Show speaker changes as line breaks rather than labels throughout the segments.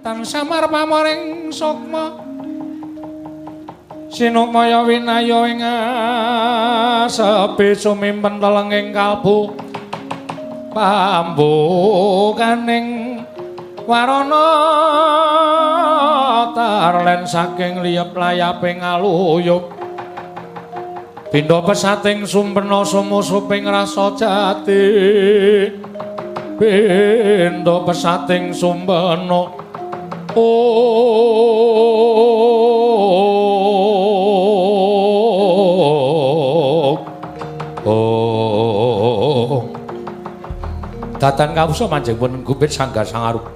tansah marpamoring sukma sinukmaya winaya ing sepi sumimpen telenging kalbu pambukaning warana tarlen saking liyep layaping aluyup pindha pesating sumpena sumusuping rasa jati pindha pesating sumpena datan kawusa manjing pun gupit sanggar sangarup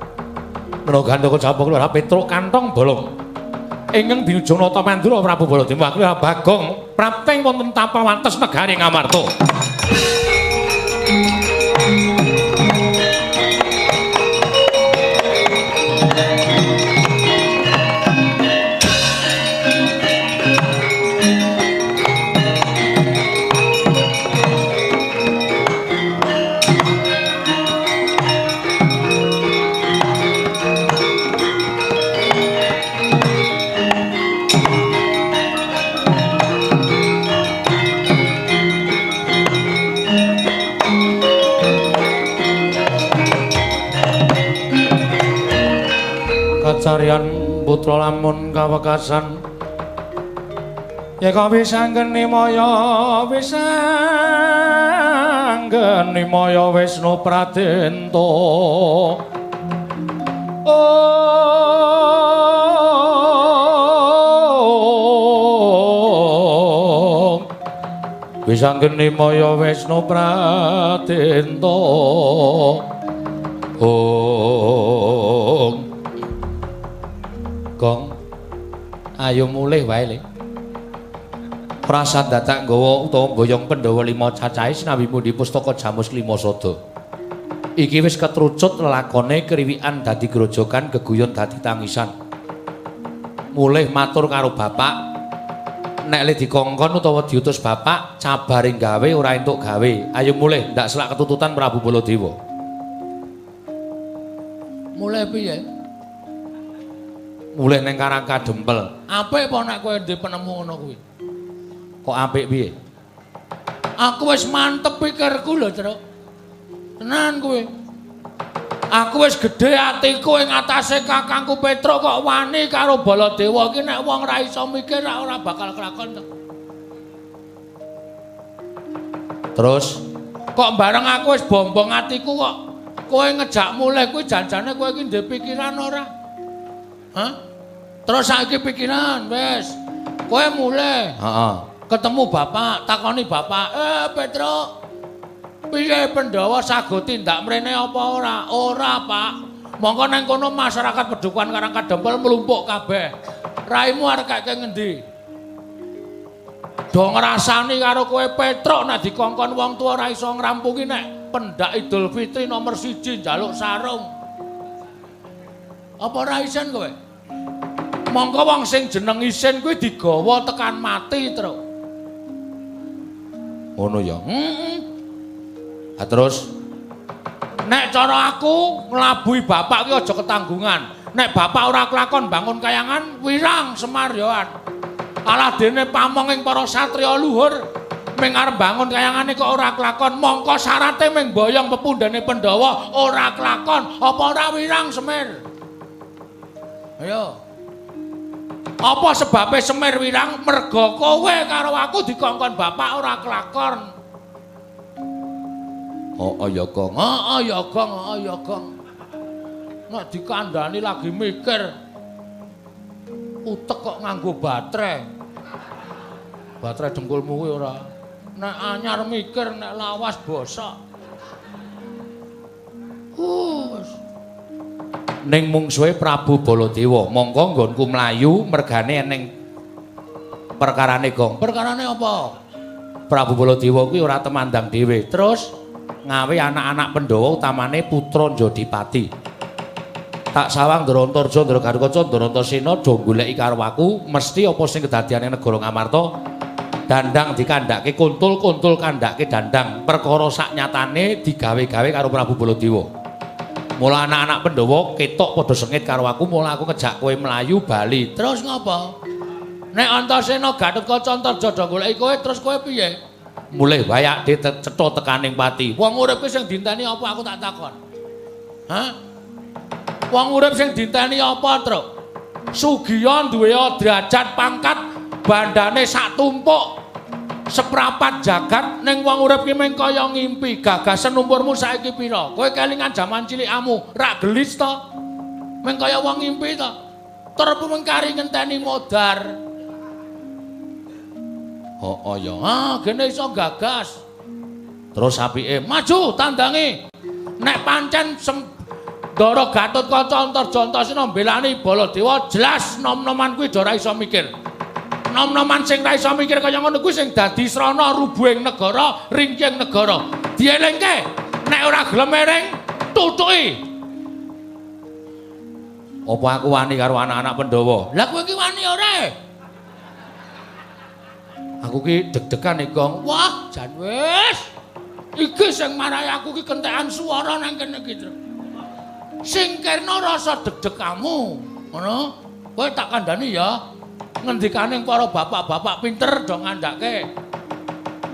mena gandaka japa kula Petruk kantong bolong ingkang diujung nata Mandura Prabu Baladewa kula Bagong prapting wonten tapel wates negari Ngamarta Carian putra lamun kawekasan yeka wisanggeni maya Wisnu Pradenta wisanggeni maya Wisnu Pradenta Gong, ayo mulih wae le. Prasad dadak nggawa utawa boyong Pandhawa 5 cacahe sinawimu di pustaka Jamus Klima Sada. Iki wis ketrucut lelakone kriwikan dadi grojogan geguyon dadi tangisan. Mulih matur karo bapak. Nek le dikongkon utawa diutus bapak cabare gawe ora entuk gawe. Ayo mulih ndak selak ketututan Prabu Baladewa. Mulih piye? Mulih ning Karang Kadempel. Apik apa nek kowe ndek penemu ngono kuwi? Kok apik piye? Aku wis mantep pikirku lho, Truk. Tenan kowe. Aku wis gedhe atiku ing atase kakangku Petruk kok wani karo Baladewa iki nek wong ra iso mikir ora bakal kelakon to. Terus kok bareng aku wis bombong atiku kok kowe ngejak mulih kuwi janjane kowe iki ndek pikiran ora? Hah? Terus saiki pikiran wis. Kowe mulih. Heeh. Ketemu bapak, takoni bapak, Petruk. Piye Pandhawa sago tindak mrene apa ora? Ora, Pak. Mongko nang kono masyarakat Pedukuhan Karang Kadempel mlumpuk kabeh. Raimu arek kake ngendi? Do ngrasani karo kowe Petruk nek dikongkon wong tuwa ora iso ngrampungi nek pendak Idul Fitri nomor 1 njaluk sarung. Apa ora isen kowe? Mongko wong sing jeneng isin kuwi digawa tekan mati, Truk. Ngono ya. Terus nek cara aku nglabuhi bapak ki aja ketanggungan. Nek bapak ora kelakon bangun kayangan wirang Semar yoan. Alah dene pamonging para satriya luhur ming arep bangun kayangane kok ora kelakon, mongko syarate ming boyong pepundhane Pandhawa ora kelakon, apa ora wirang Semir? Ayo. Apa sebabe Semir wirang merga kowe karo aku dikongkon bapak ora kelakon? Oh ya Gong, ya Gong, ya Gong. Nek dikandhani lagi mikir utek kok nganggo baterai. Baterai dengkulmu kuwi ora. Nek anyar mikir nek lawas bosok. Ning mungsuhe Prabu Baladewa, mongko nggonku mlayu mergane eneng perkarane Gong. Perkarane apa? Prabu Baladewa kuwi ora temandang dhewe. Terus ngawe anak-anak Pandhawa utamane putra Njodipati. Tak sawang Ndarantarja, Ndragarkaca, Ndarantasena do goleki karo aku, mesti apa sing kedadiane negara Ngamarta. Dandang dikandhake kuntul, kuntul kandhake dandang. Perkara sak nyatane digawe-gawe karo Prabu Baladewa. Mula anak-anak Pandhawa ketok padha sengit karo aku, mula aku ngejak kowe mlayu bali. Terus ngopo? Nek Antasena Gatotkaca Antarjada goleki kowe terus kowe piye? Mulih wayak cetha tekaning pati. Wong urip sing dinteni apa aku tak takon. Hah? Wong urip sing dinteni apa, Truk? Sugiya duwe derajat pangkat bandane sak tumpuk seprapat jagat ning wong urip ki meng kaya ngimpi. Gagasan umurmu saiki pira? Kowe kelingan jaman cilikamu, rak gelis to? Meng kaya wong ngimpi to. Terus mengkari ngenteni modar. Oh ya, gene iso gagas. Terus apike maju tandangi. Nek pancen Ndara Gatotkaca Antarjanta mbelani Baladewa jelas nom-noman kuwi ora iso mikir. Nom-noman sing ra iso mikir kaya ngono kuwi sing dadi srana rubuhing negara, ringking negara. Dielingke, nek ora gelem ering, tutuki. Apa aku wani karo anak-anak Pandhawa? Lah kowe iki wani ora? Aku ki deg-degan Gong. Wah, jan wis. Iki sing marai aku ki kentekan swara nang kene iki, Tru. Singkirna rasa deg-deg kamu, ngono. Kowe tak kandhani ya. Ngendikaning para bapak-bapak pinter do ngandhake.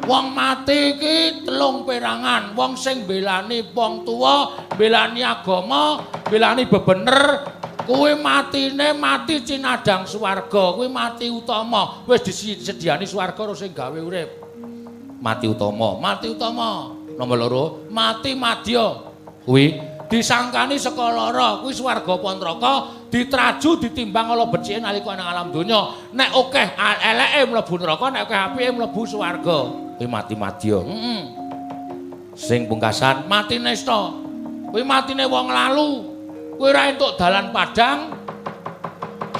Wong mati iki telung perangan. Wong sing belani wong tuwa, belani agama, belani bebener, kuwi matine mati cinadang swarga. Kuwi mati utama. Wis disediani swarga karo sing gawe urip. Mati utama, mati utama. Nomor loro, mati madya. Kuwi disangkani saka lara, kuwi swarga apa neraka, ditraju ditimbang ala becike nalika nang alam donya. Nek akeh eleke mlebu neraka, nek akeh apike mlebu swarga. Kuwi mati madya. Sing pungkasan mati nesta. Kuwi matine wong lalu. Kuwi ora entuk dalan padhang.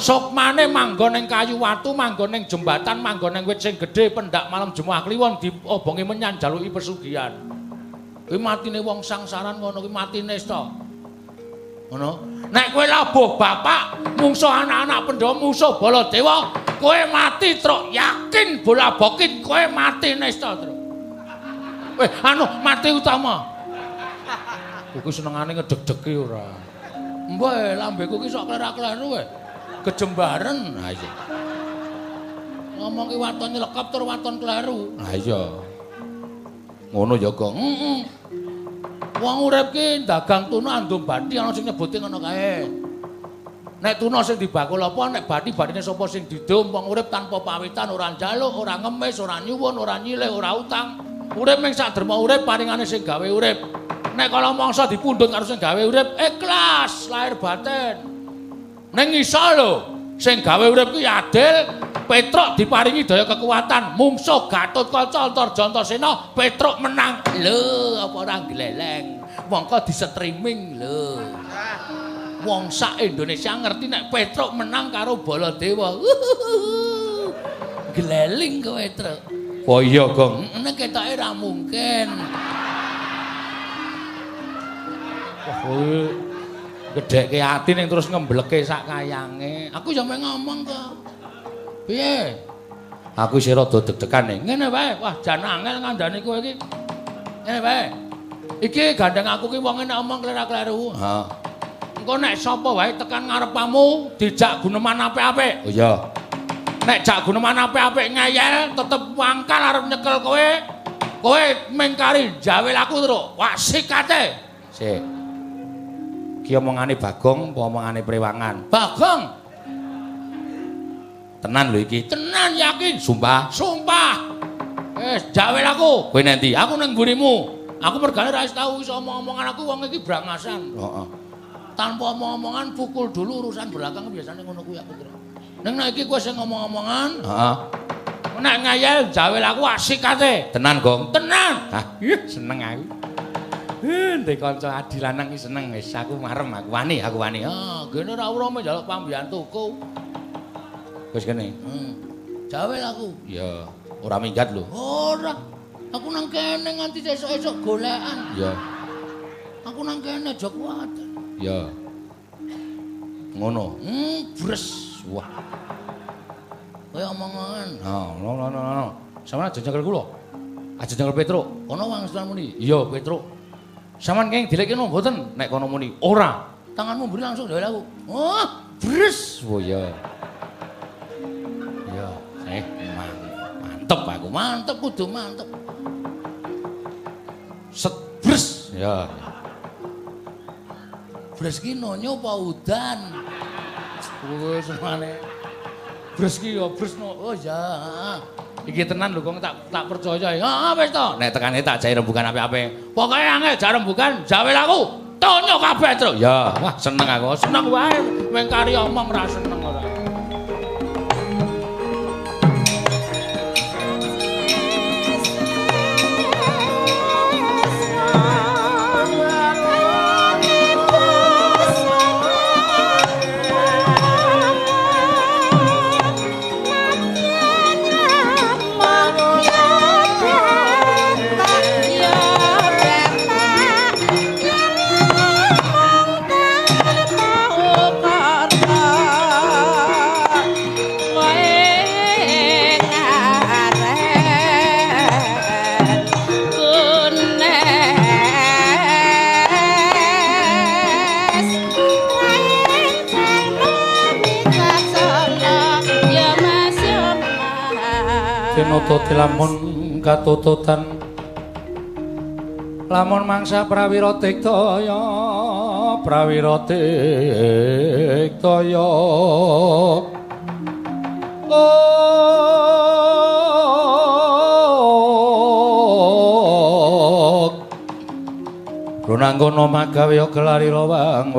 Sukmane manggon ning kayu watu, manggon ning jembatan, manggon ning wit sing gedhe, pendak malam Jumat Kliwon diobongi menyan jaluki pesugihan. Kuwi matine wong sangsaran ngono kuwi mati nesta. Ngono. Nek kowe labuh bapak, mungsuh anak-anak Pandhawa, mungsuh Baladewa, kowe mati, Truk. Yakin bola bokit kowe mati nesta, Truk. Mati utama. Kuwi senengane ngedeg-degi ora. Mbah, lambeku ki sok klerak-kleru wae. Kejembaren. Ha iya. Ngomong ki waton nyelekap tur waton kleru. Ha iya. Ngono ya, Gong. Wong urip ki dagang tuna andum bathi ana sing nyebuti ngono kae. Nek tuna sing dibakul apa, nek bathi-bathine sapa sing didum, wong urip tanpa pawitan, ora njaluk, ora ngemis, ora nyuwun, ora nyilih, ora utang. Urip ming sak derma urip paringane sing gawe urip. Nek kala mangsa dipundhut karo sing gawe urip, ikhlas lahir batin. Ning iso lho, sing gawe urip ki adil, Petruk diparingi daya kekuatan, mungsuh Gatotkaca Antarjantasena, Petruk menang. Lho, apa ora gleleng. Mongko di-streaming lho. Wong sak Indonesia ngerti nek Petruk menang karo Baladewa. Gleling kowe, Truk. Oh iya, Gong. Nek ketoke ora mungkin. Wah, gedheke ati ning terus ngembleke sak kayange. Aku ya meh ngomong kok. Piye? Aku isih rada deg-degan ning. Ngene wae. Wah, jan angel ngandani kowe iki. Ngene wae. Iki gandeng aku ki wong nek omong klerak-kleru. Heeh. Engko nek sapa wae tekan ngarepamu dijak guneman apik-apik. Oh iya. Nek jak guneman apik-apik ngeyel tetep wangkal arep nyekel kowe. Kowe mengkari jawel aku terus. Wah, sikate. Sik. Ki omongane Bagong apa omongane Prewangan? Bagong. Tenan lho iki. Tenan yakin. Sumpah. Sumpah. Wis jawel aku. Kowe nanti aku nang mburimu. Aku mergane ra tau iso omong-omongan aku wong iki brangasan. Heeh. Tanpa omong-omongan pukul dulu urusan belakang biasanya ngono kuwi aku kira. Ning nek iki kowe sing ngomong-omongan, heeh. Nek ngayal jawel aku asik kate. Tenan, Gong. Tenan. Hah, seneng aku. Ndek kanca adi lanang iki seneng wis aku marem aku wani. Gene ora ora njaluk pambiyantuku. Wis kene. Jawel aku. Ya, ora minggat lho. Ora. Aku nang kene nganti esuk-esuk golekan. Ya. Aku nang kene aja kuat. Ya. Ngono. Bres. Wah. Kaya omongan. No. Sampeyan aja nyekel kula. Aja nyekel Petruk. Ana wangsulan muni. Iya, Petruk. Sampeyan kenging dilekke no mboten? Nek kono muni ora, tanganmu mburi langsung gawe aku. Oh, bres. Oh ya. Ya, mantep aku, mantep kudu mantep. Set bres. Ya. Bres ki nonyo apa udan? Wis semane. Bres ki ya bres no. Oh ya. Iki tenan lho kok tak percaya. Heeh wis to. Nek tekane tak jae rembugan apik-apik. Pokoke angel jar rembugan, jawel aku. Tonyo kabeh terus. Ya, wah seneng aku. Seneng wae. Meng kari omong ra seneng ora. Nututi lamun katututan lamun mangsa prawira tiktaya runanggono magawe gelari lawang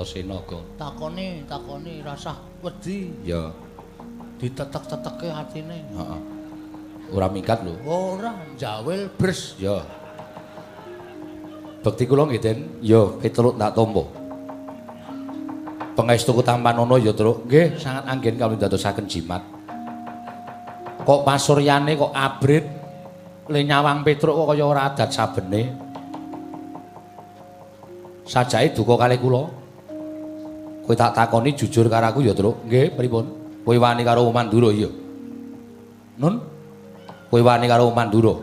Sinaga takoni rasah wedi ya ditetek-teteke atine heeh ora minggat lho ora jawel bres ya bekti kula nggih Den ya piteluk tak tampa pangestuku Tampanono ya Truk nggih sangat anggen kawula dadosaken jimat kok pasuryane kok abrit le nyawang Petruk kok kaya ora adat sabene sajake duka kalih kula kowe tak takoni jujur karo aku ya, Truk. Nggih, pripun? Kowe wani karo Mandura iya. Nun? Kowe wani karo Mandura.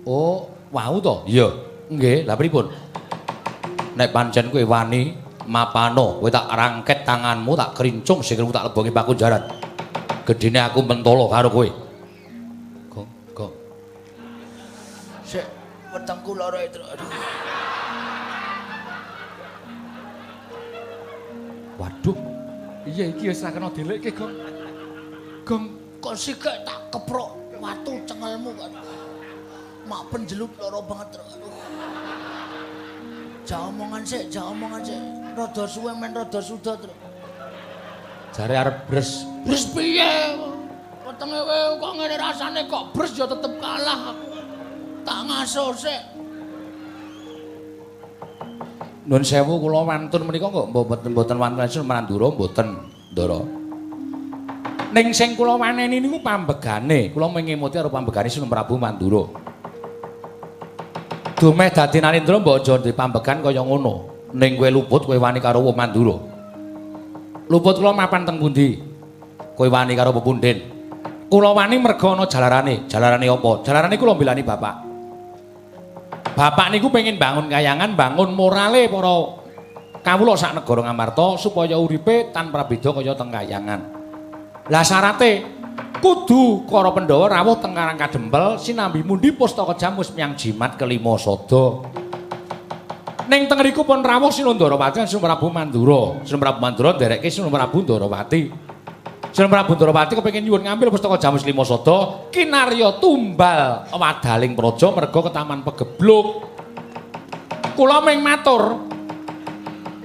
Oh, wau to? Iya. Nggih, lha pripun? Nek pancen kowe wani mapano, kowe tak rangket tanganmu, tak kerincung sikilmu tak lebongi pakunjaran. Gedene aku mentolo karo kowe. Kok. Sik wetengku lara, Truk. Aduh. Waduh, iya iki wis ra kena dilekke, Gong. Gong, kok sikek tak keprok watu cengelmu kan. Mak penjeluk lara banget, aduh. Ja omongan sik. Rada suwe men rada suda, Truk. Jare arep bres. Bres piye? Wetenge wae kok ngene rasane kok bres ya tetep kalah aku. Tak ngaso sik. Nuwun sewu kula wantun menika kok mboten wantun Mandura mboten Ndara. Ning sing kula waneni niku pambegane, kula mengemuti karo pambegane Sunan Prabu Mandura. Dumeh dadi Narendra mbok aja ndek pambegan kaya ngono. Ning kowe luput kowe wani karo wong Mandura. Luput kula mapan teng pundi? Kowe wani karo pepunden. Kula wani merga ana jalarane. Jalarane apa? Jalarane kula mbelani bapak. Bapak niku pengen bangun kayangan, bangun morale para kawula sak negara Ngamarta supaya uripe tanpa beda kaya teng kayangan. Lah syarate kudu para Pandhawa rawuh teng Karang Kadempel sinambi mundi pustaka jamus miyang jimat kelima sada. Ning teng riku pun rawuh Sinuhun Ndarawati lan Sunan Prabu Mandura. Sunan Prabu Mandura ndereke Sunan Prabu Ndarawati. Sunan Prabu Ndarawati kepengin nyuwun ngambil pustaka jamus lima sada kinarya tumbal wadaling praja merga ke Taman Pegebluk. Kula ming matur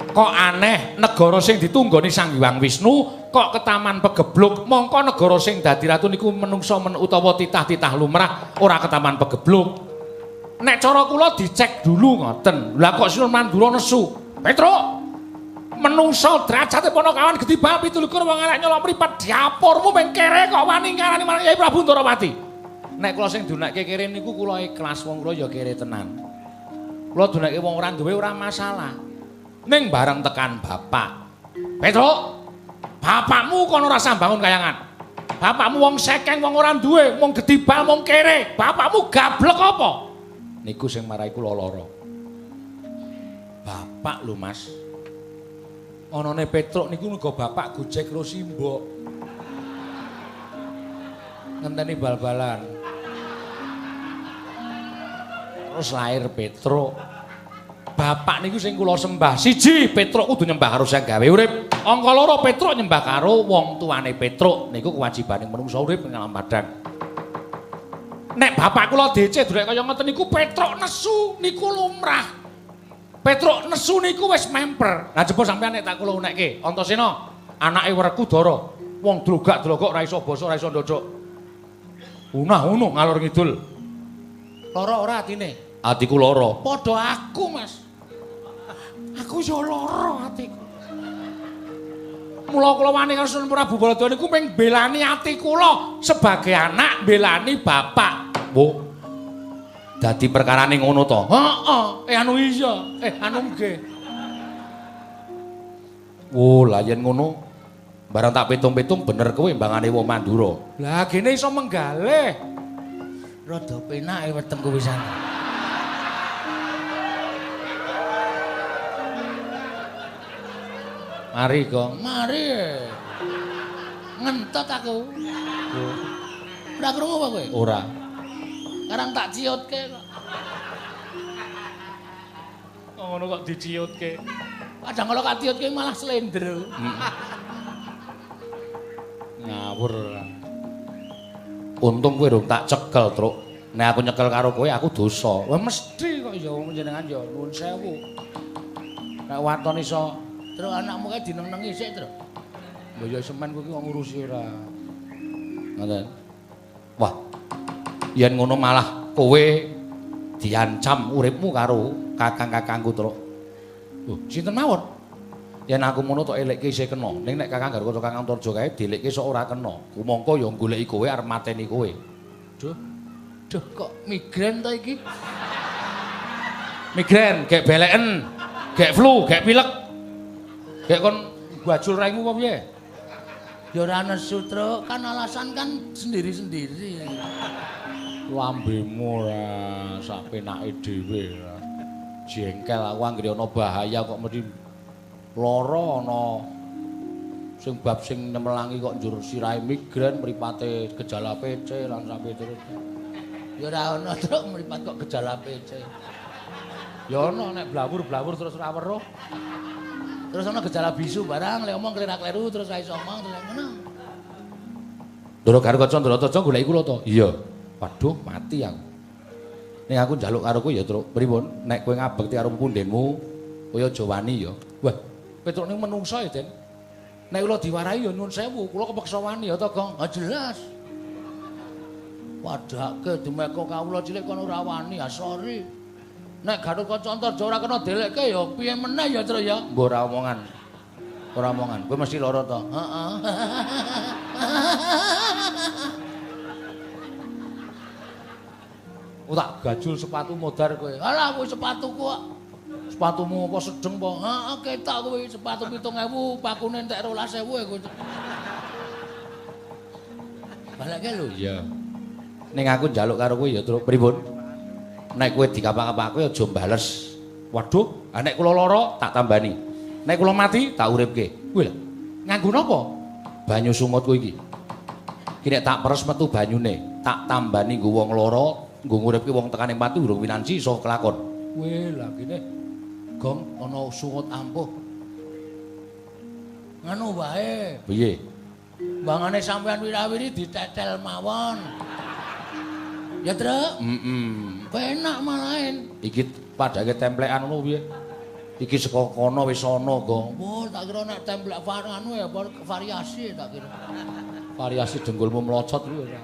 kok aneh negara sing ditunggoni Sang Hyang Wisnu kok ke Taman Pegebluk mongko negara sing dadi ratu niku menungsa utawa titah-titah lumrah ora ke Taman Pegebluk. Nek cara kula dicek dulu ngoten. Lah kok Sunan Mandura nesu. Petruk menungso derajate Panakawan Gedhi Bab 17 wong elek nyolok mripat diapurmu ping kere kok wani ngarani marang Kyai Prabu Ndarawati. Nek kula sing dunekke kere niku kula ikhlas wong kula ya kere tenan. Kula dunekke wong ora duwe ora masalah. Ning bareng tekan bapak. Petruk, Bapakmu kono ora sambangun kayangan. Bapakmu wong sekeng, wong ora duwe, wong gedibal, wong kere. Bapakmu gablek apa? Niku sing marai kula lara. Bapak lho, Mas. Anane Petruk niku uga bapak Gojek karo Simbok. Ngenteni bal-balan. Terus lahir Petruk. Bapak niku sing kula sembah. Siji, Petruk kudu nyembah karo sing gawe urip. Angka loro, Petruk nyembah karo wong tuane Petruk. Niku kewajibane manungsa urip ing alam padang. Nek bapak kula DC durek kaya ngoten niku Petruk nesu niku lumrah. Petruk nesu niku wis memper. Lah jebul sampean nek tak kula unekke, Antasena, anake Werkudara, wong drogak-drogok ora iso basa, ora iso ndodok. Unah-unuh ngalor ngidul. Lara ora atine? Atiku lara. Padha aku, Mas. Aku yo lara atiku. Mula kula wani karo Sunan Prabu Baladura niku ping belani ati kula sebagai anak belani bapak. Wo. Dadi perkarane ngono to? Heeh, anu iya, anu nggih. Oh, lah yen ngono barang tak pitung-pitung bener kowe mbangane wong Mandura. Lah gene iso menggalih. Rada penake wetengku pisan. Mari, Gong. Mari. Ngentot aku. Ora krungu apa kowe? Ora. Karang tak ciutke kok. Ngono kok diciutke. Kadang kalau tak ciutke malah slender. Ngawur ora. Untung kowe rung tak cekel, Truk. Nek aku nyekel karo kowe aku dosa. Wah mesti kok ya wong jenengan ya nuwun sewu. Nek waton iso terus anakmu kae dineng-nengi sik, Truk. Lho ya semen kowe ki kok ngurusi ora. Ngoten. Wah. Yen ngono malah kowe diancam uripmu karo kakang-kakangku, Truk. Lho, sinten mawon? Yen aku ngono tok elekke isih kena. Ning nek Kakang Garwa Kakang Torjo kae dilekke sok ora kena. Kumangka ya goleki kowe arep mateni kowe. Duh. Duh kok migren ta iki? Migren, gek beleken, gek flu, gek pilek. Gek kon bajul raimu apa piye? Ya ora nesu, Truk. Kan alasan kan sendiri-sendiri. Lambemu ora sak penake dhewe. Jengkel aku anggere ana bahaya kok mesti lara ana sing bab sing nemelangi kok njur sirahe migren mripate gejala PC lan sampe terus. Ya ora ana Truk mripat kok gejala PC. Ya ana nek blawur-blawur terus ora weruh. Terus ana gejala bisu barang lek omong klerak-kleru terus ra iso omong terus ngono. Ndoro karo kanca Ndorotaja goleki kula to. Iya. Waduh mati aku. Ning aku njaluk karo kowe ya Truk. Pripun? Nek kowe ngabekti karo pundenmu kaya aja wani ya. Wah, Petruk niku menungsa ya, Den. Nek kula diwarahi ya nyuwun sewu, kula kepeksa wani ya to, Gong. Ha jelas. Padake demeko kawula cilik kono ora wani, ya sorry. Nek Gatotkaca Antarja ora kena delekke ya piye meneh ya, Truk ya. Mbok ora omongan. Ora omongan. Kowe mesti lara to. Heeh. Tak gajul sepatu modar kowe. Alah kowe sepatuku kok. Sepatumu apa sedeng apa? Heeh, ketok kowe sepatu 7.000, pakune entek 12.000 kowe. Balekke lho. Iya. Ning aku njaluk karo kowe ya, Truk. Pripun? Nek kowe dikapak-kapake aja mbales. Waduh, nek kula lara tak tambani. Nek kula mati tak uripke. Kuwi lho. Nganggo napa? Banyu sumut kowe iki. Ki nek tak peres metu banyune, tak tambani nggo wong lara. Nggo nguripke wong tekane mati urung winanci iso kelakon. Weh, lah kene Gong ana sungut ampuh. Nganu wae. Piye? Bangane sampean wirawiri ditetel mawon. Ya, Truk? Penak malahin. Iki padake templekan ngono piye? Iki saka kono wis ana, Gong. Oh, tak kira nek templek anu ya variasi tak kira. Variasi dengkulmu mlocot kuwi ora.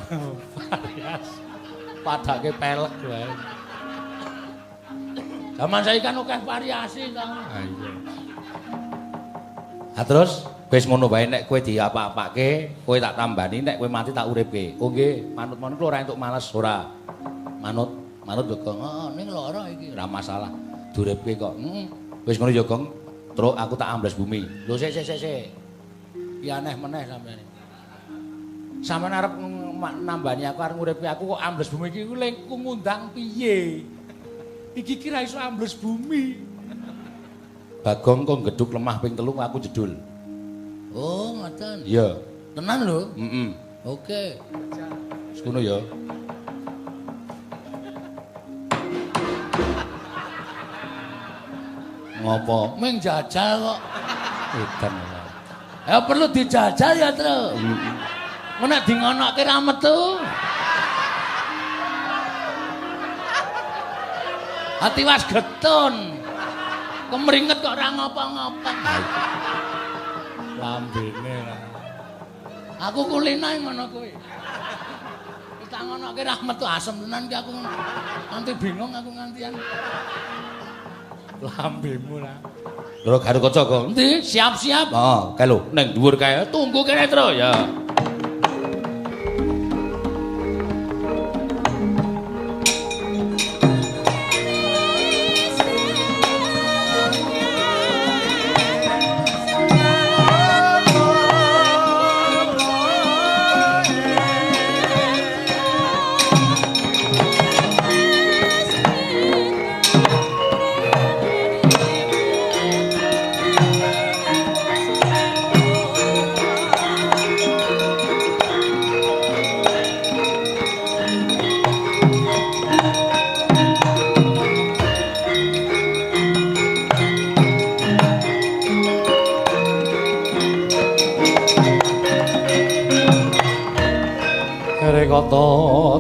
Varias padake pelek wae. Zaman saiki kan akeh variasi to. Ha iya. Ha terus wis ngono wae nek kowe diapak-apake, kowe tak tambani nek kowe mati tak uripke. Oh nggih, manut-manut kula ora entuk males ora. Manut yo Gong. Heeh, ning lara iki ora masalah. Duripke kok. Wis ngono ya Gong. Truk aku tak ambles bumi. Lho sik. Ki aneh meneh sampeyan. Sampeyan arep nambani aku arep nguripi aku kok ambles bumi iki ku ngundang piye? Iki kira iso ambles bumi. Bagong kok gedhuk lemah ping 3 aku jedul. Oh, ngoten. Iya. Tenan lho? Heeh. Oke. Wis ngono ya. Ngopo? Meng jajal kok. Edan. Ya perlu dijajal ya, Tru. Nek di ngonoke ra metu. Ati was getun. Kemringet kok ora ngapa-ngapa. Lambene lah. Aku kulina ngono kuwi. Tak ngonoke ra metu asem tenan ki aku. Nanti bingung aku ngantian. Lambemu lah. Lho Garutkaca kok. Endi? Siap-siap. Heeh, kae lho, ning dhuwur kae. Tunggu kene, Tru, ya.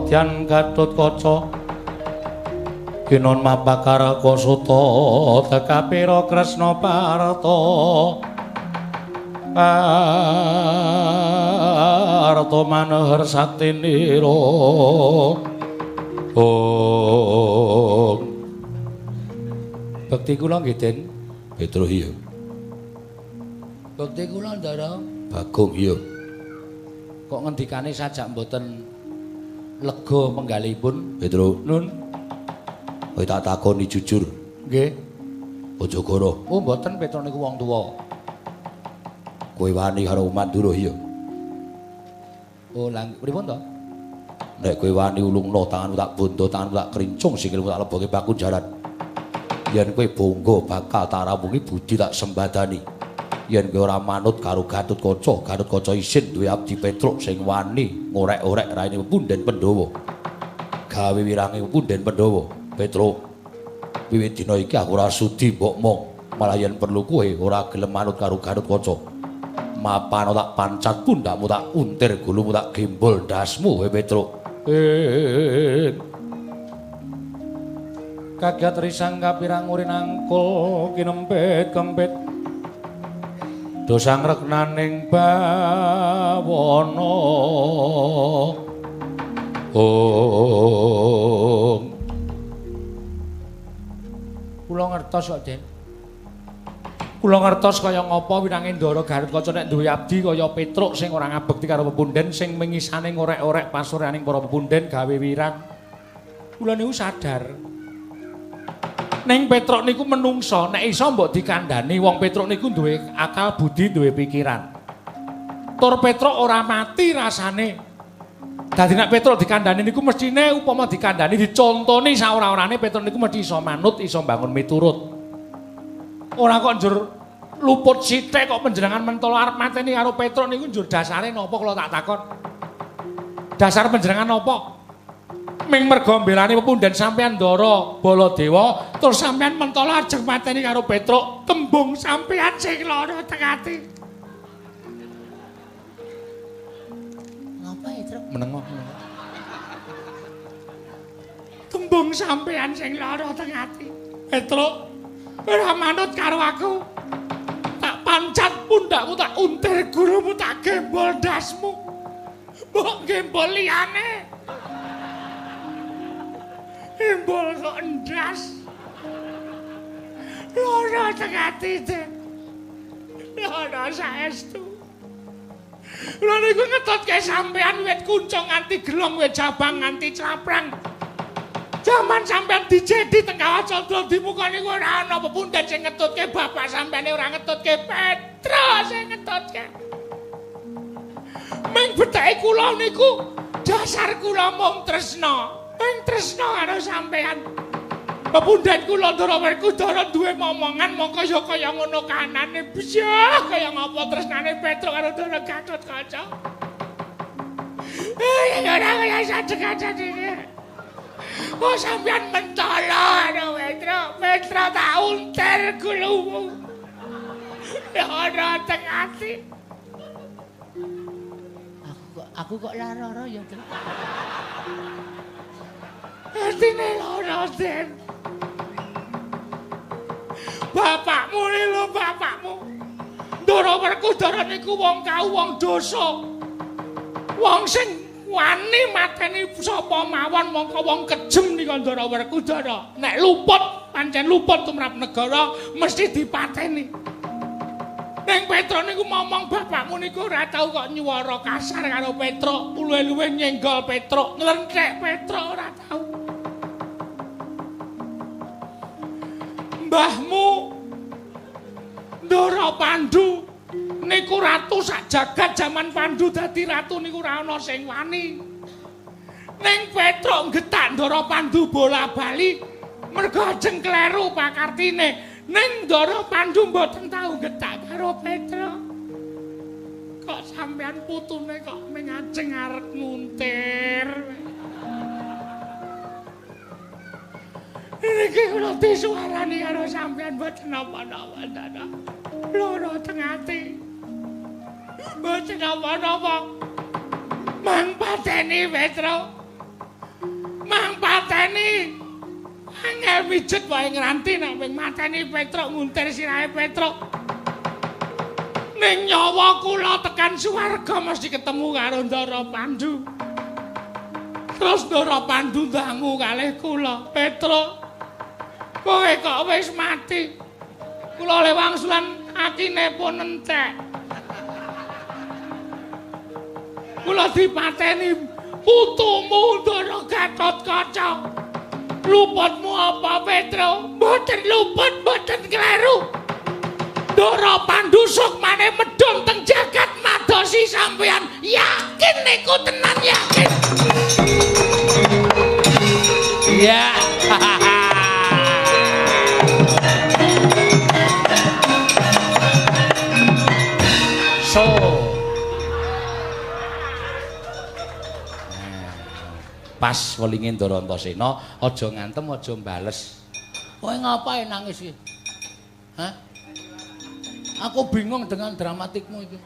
Dyan Gatotkaca Kinon mapakaraka suta tekapira Kresna Parta Parta manehar saktinira Bekti kula nggih Den Petro iya Bekti kula Ndara Bagong iya kok ngendikane sajak mboten lega penggalipun Petro nun kowe tak takoni jujur nggih aja goro oh mboten Petro niku wong tuwa kowe wani karo Mandura iya oh lang pripun to nek kowe wani ulungna tanganmu tak bondo tanganmu tak krincung sikilmu tak leboke pakunjaran yen kowe bangga bakal tak rapungi budi tak sembadani yen kowe ora manut karo Gatotkaca, Gatotkaca isin duwe abdi Petruk sing wani ngorek-orek raine Punden Pandhawa. Gawe wirange Punden Pandhawa. Petruk, wiwit dina iki aku ora sudi mbok mong, malah yen perlu kowe ora gelem manut karo Gatotkaca. Mapano tak pancat pundakmu tak untir gulumu tak gembol ndasmu kowe Petruk. Kagat risang kapirang urin angkul kinempet kempet dosang reknaning bawana kula ngertos kok Den kula ngertos kaya ngapa wirange Ndara Garutkaca nek duwe abdi kaya Petruk sing ora ngabekti karo pepunden sing mengisane ngorek-orek pasuryaning para pepunden gawe wirang kula niku sadar ning Petruk niku menungso nek iso mbok dikandhani wong Petruk niku duwe akal budi duwe pikiran tur Petruk ora mati rasane dadi nek Petruk dikandhani niku mestine upama dikandhani dicontoni saora-orane Petruk niku mesti iso manut iso bangun miturut ora kok njur luput sithik kok panjenengan mentolo arep mateni karo Petruk niku njur dasare napa kula tak takon dasar panjenengan napa ming merga mbelani pepunden sampean Ndara Baladewa terus sampean mentolo ajeng mateni karo Petruk tembung sampean sing lara teng ati ngapa ya Truk menengok tembung sampean sing lara teng ati Petruk ora manut karo aku tak pancat pundakmu tak untir gurumu tak gembol dasmu mbok gembol liyane Embol kok ndas. Loro teng ati, Den. Loro saestu. Lha niku ngetutke sampean wit kuncung nganti gelong wit jabang nganti caprang. Jaman sampean dijedi teng Kawacandra dimuka niku ora ana pepundhen sing ngetutke bapak sampeyan ora ngetutke Petro sing ngetutke. Ming betake kula niku dasar kula mung tresna. Ming tresna karo sampeyan. Pepundhen kula Ndara Werkudara duwe momongan mongko ya kaya ngono kanane bisa kaya ngapa tresnane Petro karo Ndara Gatotkaca. Ora kaya sadek-sadek iki. Oh sampeyan mentala ana Petro tak unter kulumu. Ya ora teng ati. Aku kok lara-lara ya, Tru. Atine lara, Den. Bapakmu lho, bapakmu. Ndara Werkudara niku wong kau wong dosa. Wong sing wani mateni sapa mawon mongko wong kejem nika Ndara Werkudara. Nek luput, pancen luput tumrap negara mesti dipateni. Ning Petro niku momong bapakmu niku ora tau kok nyuwara kasar karo Petro, luwih-luwih nyenggol Petro, nglenthek Petro ora tau. Mbahmu Ndara Pandhu niku ratu sak jagat jaman Pandhu dadi ratu niku ora ana sing wani. Ning Petro getak Ndara Pandhu bola-bali mergo ajeng kleru pakartine. Ning Ndara Pandhu mboten tau getak karo Petro. Kok sampean putune kok ming ajeng arep nguntir. Iki kula disuarani karo sampean mboten napa-napa, Dada. Loro teng ati. Mboten napa-napa. Mang pateni Petro. Mang pateni. Angel mijet wae ngranti nek ping mateni Petro nguntir sirahe Petro. Ning nyawa kula tekan swarga mesti ketemu karo Ndara Pandhu. Terus Ndara Pandhu ndangu kalih kula, Petro. Kowe kok wis mati. Kula le wangsulan atine pun entek. Kula dipateni putumu Ndara Gatotkaca. Luputmu apa, Petro? Mboten luput, mboten kleru. Ndara Pandhu sukmane medhun teng jagat madosi sampeyan. Yakin niku tenan yakin. Iya. So pas welinge Ndara Antasena aja ngantem aja mbales. Kowe ngapae nangis iki? Hah? Aku bingung dengan dramatikmu iki.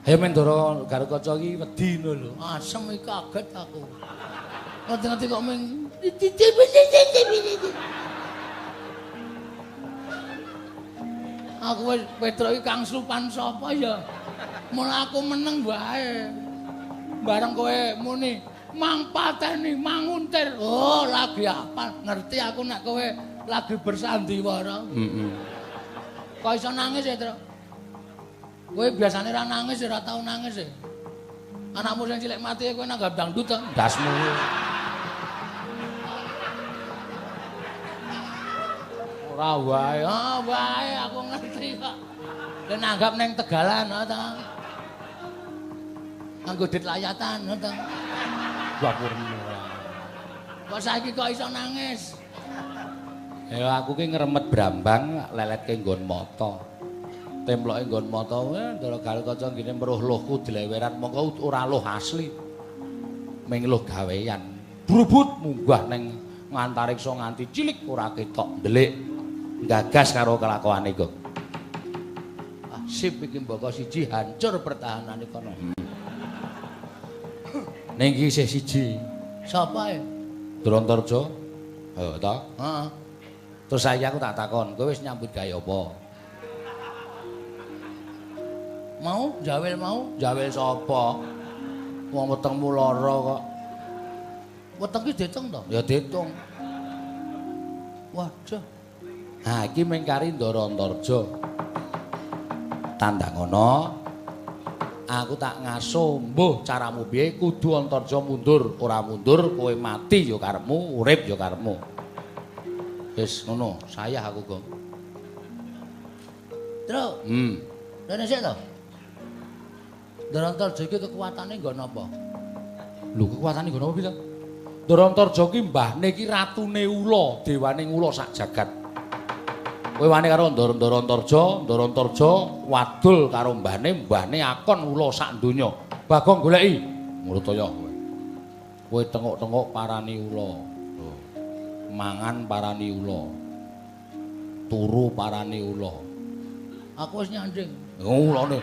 Ayo men Ndara Gatotkaca iki wedi lho. Asem iki kaget aku. Ngerti kok ming aku wis Petro iki kang slupan sapa ya? Mula aku meneng wae. Bareng kowe muni mang pateni manguntir. Oh, lagi apa? Ngerti aku nek kowe lagi bersandiwara. Kok iso nangis ya, Tru? Kowe biasane ra nangis, ora tau nangis. Anakmu sing cilik mati kowe nanggap dangdut to? Dasmu. Ora wae, wae aku ngerti kok. Kowe nanggap ning Tegalan to. Nganggo dit layatan to. Gapurmu. Kok saiki kok iso nangis? Ya aku ki ngremet brambang leletke nggon mata. Temploke nggon mata Ndara Gatotkaca ngene meruh luhku dileweran mongko ora luh asli. Ming luh gawean. Brubut munggah ning ngantariksa nganti cilik ora ketok ndelik. Gagas karo kelakuane kok. Ah, sip iki mbaka siji hancur pertahanane kono. Ning iki isih siji. Sapa e? Drontarja. Heeh ta? Heeh. Terus saiki aku tak takon, kowe wis nyambut gawe apa? Mau jawel mau? Jawel sapa? Wong wetengmu lara kok. Weteng ki diitung to? Ya diitung. Waduh. Nah, iki mengkari Ndara Antarja. Tandang ana Aku tak ngaso, mbuh caramu piye? Kudu Antarja mundur, ora mundur kowe mati ya karepmu, urip ya karepmu. Wis ngono, sayah aku, Gong.
Truk. Rene sik to. Ndara Antarja iki kekuatane nggo napa?
Lho kekuatane nggo napa piye? Ndara Antarja ki mbahne ki ratune ula, dewaning ula sak jagat. Kowe wani karo Ndara Antarja wadul karo mbahne akon ula sak donya. Bagong goleki Murtaya kowe. Kowe tengok-tengok parani ula. Mangan parani ula. Turu parani ula.
Aku wis nyanding.
Ulane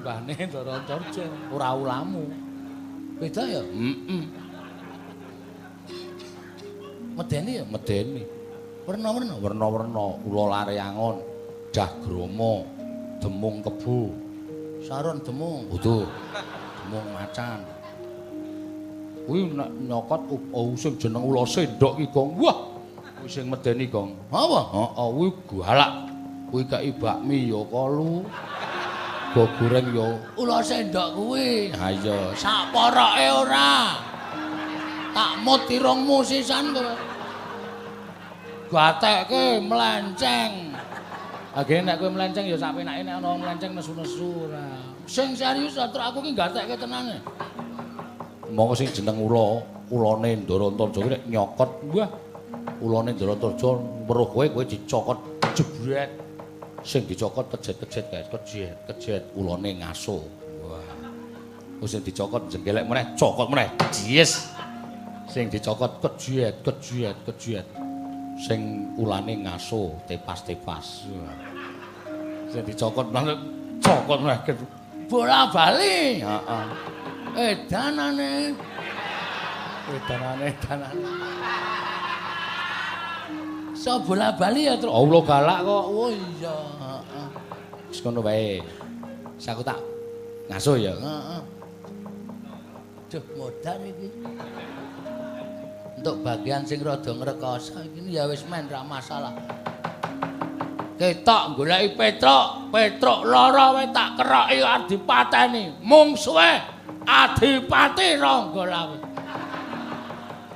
mbahne Ndara Antarja, ora ulamu.
Beda ya? Medeni ya?
Medeni.
Werna-werna,
ula lareangon, dagrama, demung kebu,
saron demung,
butuh, demung macan. Kuwi nek nyokot sing jeneng ula sendok iki, Gong. Wah, kuwi sing medeni, Gong.
Apa?
Heeh, kuwi galak. Kuwi kei bakmi ya kalu. Go goreng ya
ula sendok kuwi.
Ha iya,
sak poroke ora. Tak mut irungmu sisan kowe. Gatekke melenceng.
Agene nek kowe melenceng ya sak penake nek ana melenceng nesu-nesu ora.
Sing serius atur aku ki gatekke tenane.
Monggo sing jeneng ulane Ndara Antarja kuwi nek nyokot, wah. Ulane Ndara Antarja weruh kowe dicokot jebret. Sing dicokot kejet-kejet guys, kejet ulane ngaso. Wah. Wis sing dicokot jengkelek meneh, cokot meneh. Yes. Sing dicokot kejet. Sing ulane ngaso tepas-tepas. Sing dicokot meneh cokot meneh
bola bali.
Heeh.
Edanane. So bola bali ya terus.
Allah galak kok.
Oh iya, heeh.
Wis ngono wae. Saku tak ngaso ya.
Heeh. Duh, modar iki. Untuk bagian sing rada ngrekoso iki ya wis men ra masalah. Ketok goleki Petruk lara wae tak keroki adipateni. Mung suwe adipati Ranggalawe.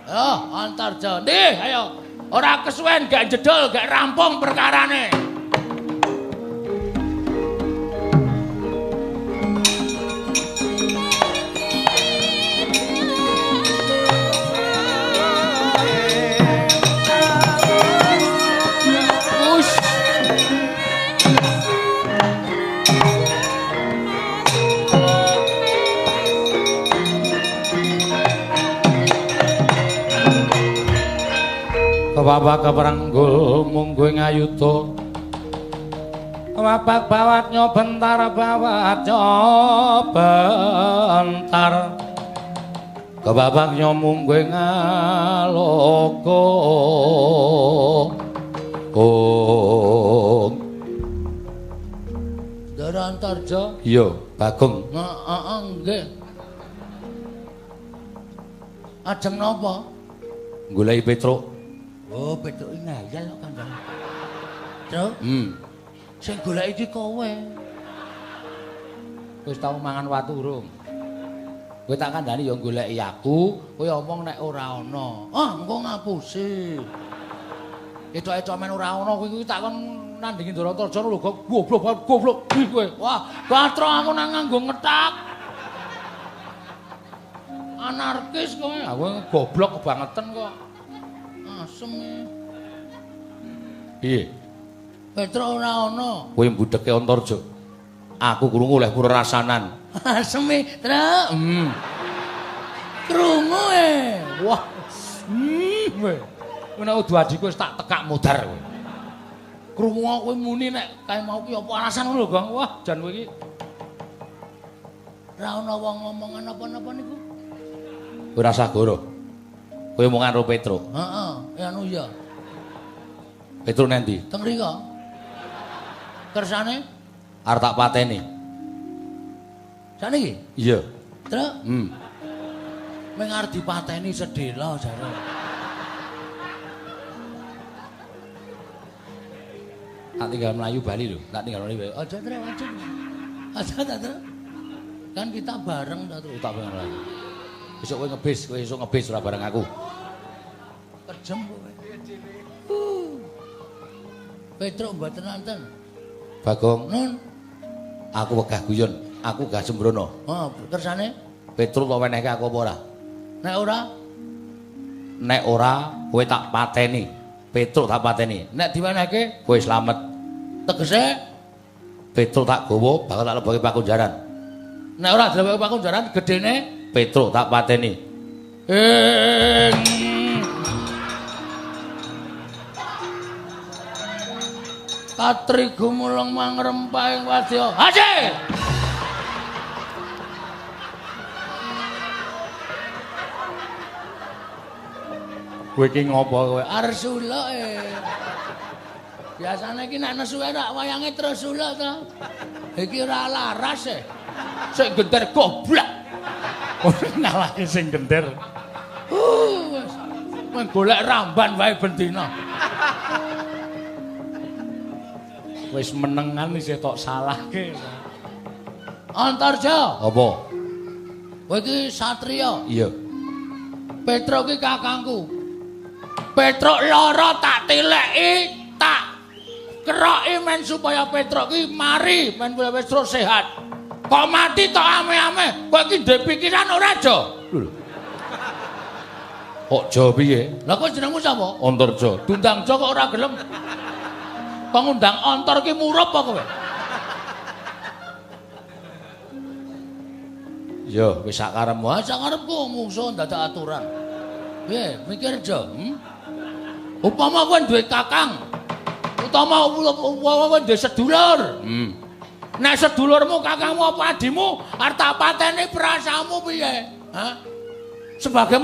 Oh, Antarja. Ndih, ayo. Ora kesuwen gak jedul, gak rampung perkarane.
Kebapak keperanggul mungguh ngayuda kebapak bawat nyobentar kebapak nyomungguh ngaloko
Ndara Antarja.
Iya, Bagong.
Heeh, nggih. Ajeng napa?
Goleki Petruk.
Oh, Petruk ngayal kok kandhane. Truk? Sing golek iki kowe.
Wis tau mangan watu urung? Kowe tak kandhani ya goleki aku, kowe omong nek ora ana.
Ah, engko ngapusi.
Etok-etok men ora ana kuwi tak kon nandingi Ndara Antarja lho, goblok iki kowe.
Wah, batro aku nang nganggo ngetak. Anarkis kowe.
Aku goblok kebangetan kok.
Asem e.
Piye?
Petruk ora ana.
Kowe mbudheke Antarja. Aku krungu oleh purrasanan.
Asem e, Truk. Krungu e.
Wah. Kowe. Kowe nek udu adiku wis tak tekak modar kowe. Krungu kowe muni nek kae mau ki apa alasan ngono lho, Gong. Wah, jan kowe iki.
Ora ana wong ngomongan apa-napa niku.
Kowe ora sagara. Kowe omongan karo Petruk.
Heeh, anu ya.
Petruk nendi?
Teng mriko. Kersane
Arep tak pateni.
saniki?
Iya.
Truk? Ming arep dipateni sedhela jare.
Tak tinggal melayu Bali lho, tak tinggal melayu.
Aja Truk, aja. Aja ta, Truk. Kan kita bareng ta, Tru.
Tak bareng lagi. Besok kowe ngebis ora bareng aku.
Kejem kowe. Petruk mboten nonton.
Bagong,
Nun.
aku wegah guyon, aku gak sembrono.
Oh, tersane
Petruk kok wenehke aku apa ora?
nek ora
Nek ora, kowe tak pateni. Petruk tak pateni.
nek diwenehke
Kowe slamet.
tegese
Petruk tak gawa, bakal tak lebokke pakunjaran.
nek ora dilebok pakunjaran gedene
Petruk tak pateni.
Katri gumulung mangrempaing wadya. Haji!
Kowe iki ngopo kowe?
Arep suluk Biasane iki nek nesu rak wayange terus suluk to. Iki ora laras Sing genter goblok.
Ngalahke sing gender.
Wis. Menggolek ramban wae bendina.
Wis menengan isih tok salahke.
Antarja,
Apa?
kowe iki satriya.
Iya.
Petruk iki kakangku. Petruk lara tak tileki, tak keroki men supaya Petruk iki mari men wis terus sehat. Kok mati tok ame-ame. Kowe iki ndek pikiran ora, Jo?
Kok Jo piye?
Lah kok jenengmu sapa?
Antarja.
Dundang Jo kok ora gelem. Kok ngundang ontor ki murup apa kowe?
Yo, wis sak karepmu.
Wah, sak karepku mungsuh dadak aturan. Piye, mikir Jo? Upama kowe duwe kakang, utama kowe duwe sedulur. Nek sedulurmu, kakangmu apa adimu arep tak pateni perasaanmu piye? Hah? Sebagai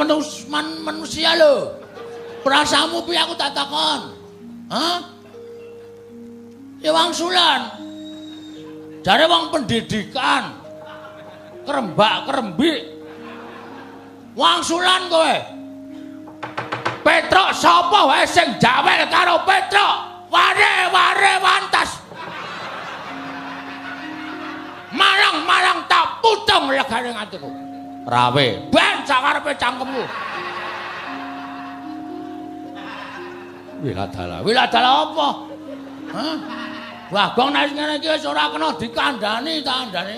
manusia lho. Perasaanmu piye aku tak takon? Hah? Ya wangsulan. Jare wong pendidikan. Kerembak-kerembik. Wangsulan kowe. Petruk sapa wae sing jawel karo Petruk? Ware wantas. Marang-marang tak putung legane atiku.
Rawe.
Ben sakarepe cangkemmu.
Wiladala.
Wiladala apa? Hah? Bagong nek ngene iki wis ora kena dikandhani ta andane.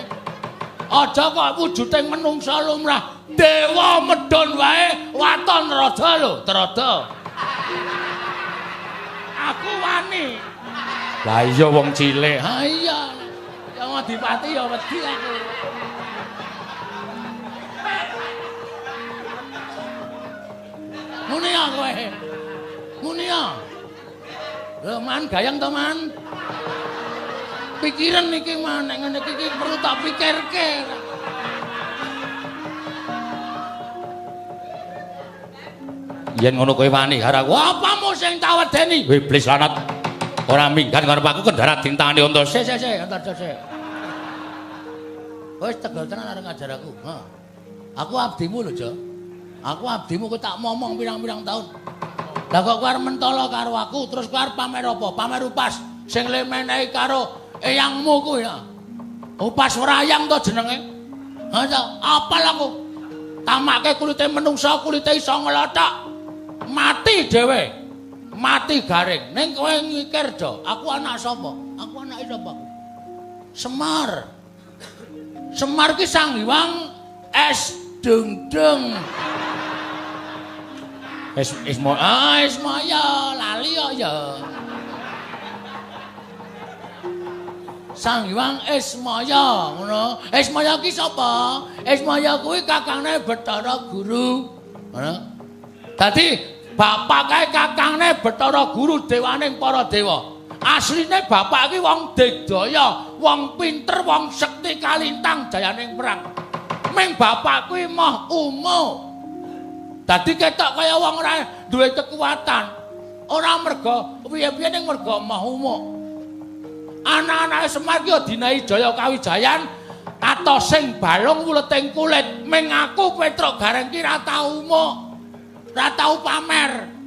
Aja kok wujuding menungsa lumrah. Dewa medhon wae waton rada lho, trada. Aku wani.
Lah iya wong cilik.
Ha iya. Yang Adipati ya wedi aku. Muni ya kowe. Muni ya. Lho man gayang to man. Pikiran iki man nek ngene iki perlu tak pikirke.
Yen ngono kowe wani karo aku.
Apamu sing tak wedeni?
Iblis lanat. Ora minggan karo aku kendarat dintangane unta.
Sik, antar sik. Wis tegel tenan arep ngajar aku. Ha. Aku abdimu lho, Jo. Aku abdimu kowe tak momong pirang-pirang taun. Lah kok kowe arep mentolo karo aku, terus kowe arep pamer apa? Pamer upas sing le menehi karo eyangmu kuwi ya. Upas wrayang to jenenge. Ha, apal aku. Tamake kulite menungsa, kulite iso nglothok. Mati dhewe. Mati garing. Ning kowe mikir, Jo, aku anak sapa? Aku anake sapa? Semar. Semar ki Sang Hyang es dungdung. Ismaya lali kok ya. Sang Hyang Ismaya ngono. Ismaya ki sapa? Ismaya kuwi kakangne Bathara Guru. Ngono. Dadi bapak kae kakangne Bathara Guru dewaning para dewa. Asline bapak ki wong digdaya, wong pinter, wong sekti kalintang jayaning perang. Ming bapak kuwi moh umo. Dadi ketok kaya wong ora duwe kekuatan. Ora merga piye-piye ning merga moh umo. Anak-anake Semar ki dinahi Jaya Kawijayan atos sing balung wuleting kulit. Ming aku Petruk Gareng ki ra tau umo. Ra tau pamer.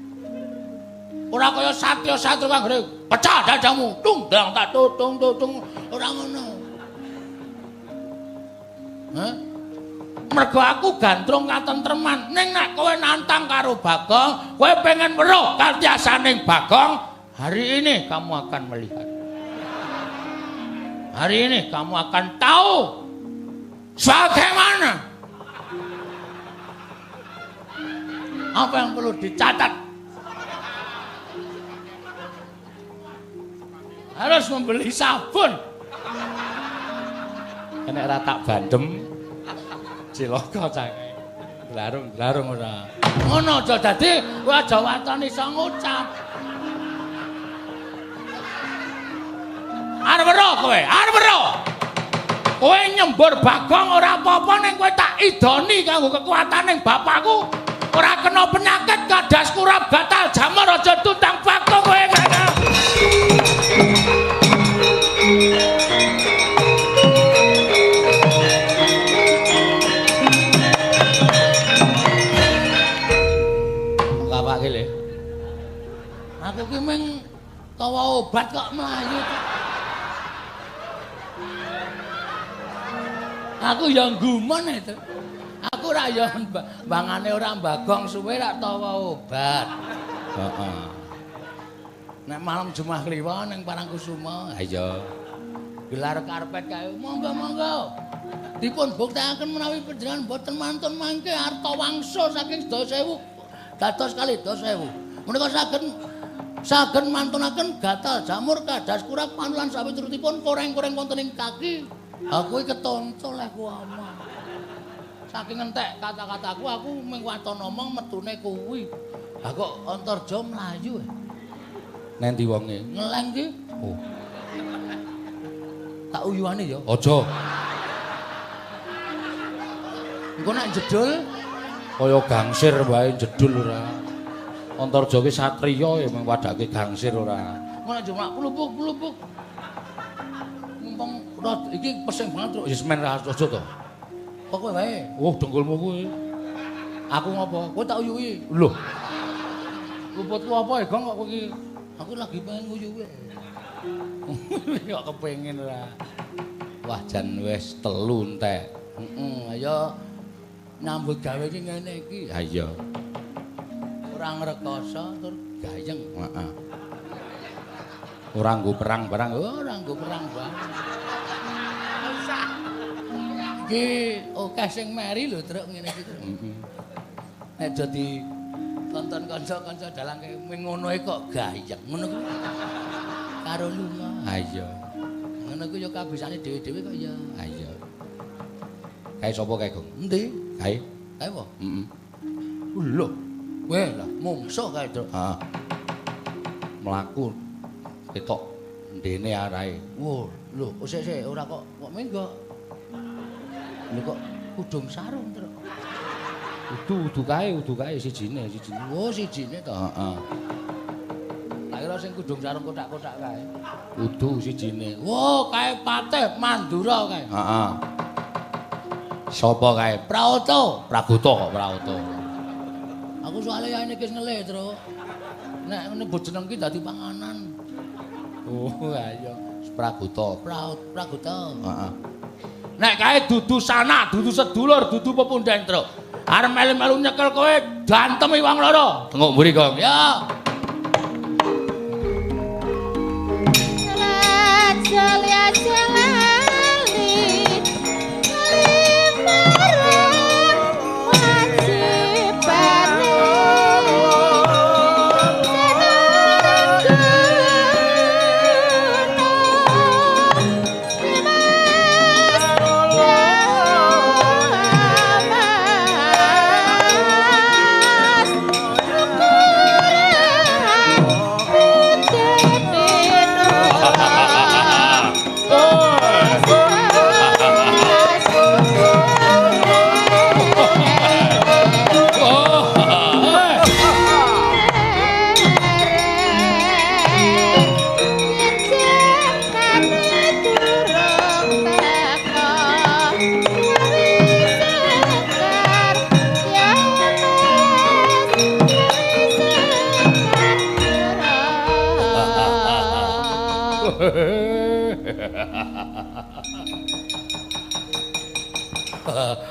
Ora kaya satya-satya kang ngene pecah dadamu tung dang tak tung ora ngono. Hah? Mergo aku gandrung katentreman. Ning nek kowe nantang karo Bagong, kowe pengen weruh karyasaning Bagong, hari ini kamu akan melihat. Hari ini kamu akan tahu bagaimana apa yang perlu dicatat. Harus membeli sabun.
Nek ra tak bandem cilaka cake. Larung ora.
Ngono aja dadi kowe aja waton iso ngucap. Arep weruh kowe, arep weruh. Kowe nyembur Bagong ora apa-apa ning kowe tak idoni kanggo kekuataning bapakku. Ora kena penyakit kadas kurap gatal jamur aja tutang Bagong kowe.
Bapak ki le.
Aku ki meng tawa obat kok mlayu. Aku yang gumun itu. Aku ra yo bangane ora Bagong suwe ra tawa obat.
Heeh.
Nek malam Jumat Kliwon ning Parangkusuma.
Ha iya.
Gelar karpet kae monggo-monggo. Dipun buktekaken menawi panjenengan boten mantun mangke arta wangsul saking 10.000 dados kali 10.000. Menika saged mantunaken gatal jamur kadas kurap panulan sawiturutipun koreng-koreng wonten ing kaki. Aku iki ketonco leh ku omong. Saking entek kata-kataku aku mung waton omong metune kuwi. Ha kok Antarja mlayu.
Nendi wonge?
Ngeleng ki.
Oh.
Tak uyuane ya.
Aja.
Engko nek jedul
Kaya gangsir wae jedul ora. Antarja ki satriya ya mung wadake gangsir ora.
ngono cuma pelupuk. Mumpung iki pesing banget, Truk.
Wis men aja to.
Pokoke wae.
Oh, dengkulmu kuwi.
Aku ngopo? Kowe tak uyuhi.
Lho.
Luputku apa ya, Gong kok kowe iki? Aku lagi pengen nguyuhi. Kok kepengin ora.
Wah, jan wis 3 entek.
Ayo nyambut gawe iki ngene iki.
Ha iya.
Ora ngrekoso tur gayeng.
Heeh. Ora nggo perang barang.
Ora nggo perang barang. Iki akeh sing meri lho, Truk, ngene iki.
Heeh.
Nek dadi tonton kanca-kanca dalang ming ngono kok gayeng ngono kuwi. Karo lunga.
Ha iya.
Ngono kuwi ya kabisane dhewe-dhewe kok ya.
Ha iya. Kae sapa kae, Gong?
Endi?
Kae.
Kae apa?
Heeh.
Lho. Weh lah mungsuh kae, Truk.
Heeh. Mlaku ketok ndene arahe.
Wo, lho, sik ora kok minggo. Lho kok kudung sarung, Truk.
Udu kae sijine.
Oh, sijine to.
Heeh.
Tak kira sing kudung sarung kotak-kotak kae.
Udu sijine.
Wo, kae Patih Mandura kae.
Heeh. Sapa kae?
Praoto.
Pragoto kok Praoto.
Aku soalnya ya ini kis ngelih, Truk. Nek nyebut jeneng ki dadi panganan.
Oh, ayo. Pragoto.
Pragoto.
Heeh.
Nek kae dudu sanak, dudu sedulur, dudu pepundhen, Truk. Arep melu-melu nyekel kowe dantem wong loro.
Tengok mburi, Gong.
Ya.
Oh,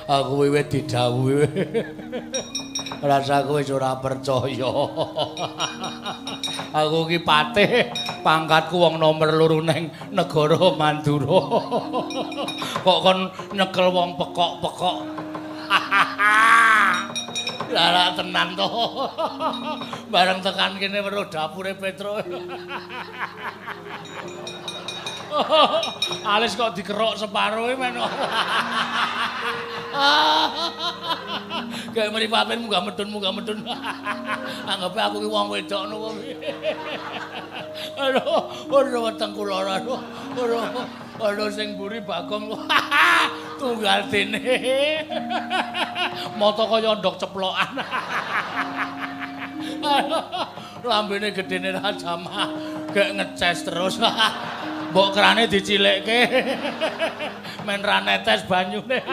Aku wiwit didhawuhi. Rasaku wis ora percaya. Aku ki patih, pangkatku wong nomor 2 ning negara Mandura. Kok kon nyekel wong pekok-pekok. Lah tenan to. Bareng tekan kene weruh dapure Petro. Alis kok dikerok separuhe men. Kayak mripaten munggah medun. Anggepe aku ki wong wedok ngono. Aduh, weteng kula ora. Aduh sing mburi Bagong. Tunggal dene. Mata kaya ndok ceplokan. Lambene gedene Raja Mah. Gek ngeces terus. Mbok kerane dicilikke. Men ra netes banyune.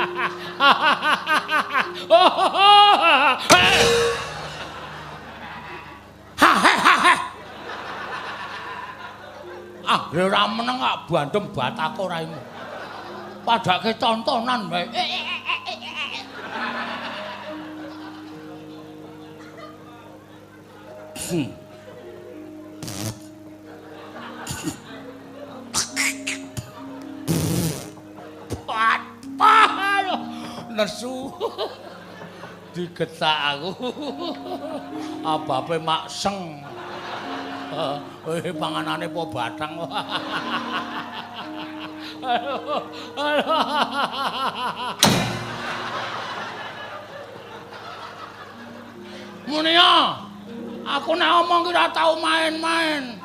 Anggere ora meneng kok bandem batako raimu. Padake tontonan bae. Nesu digetak aku abape makseng panganane po batang Munia aku nek omong ki ora tau main-main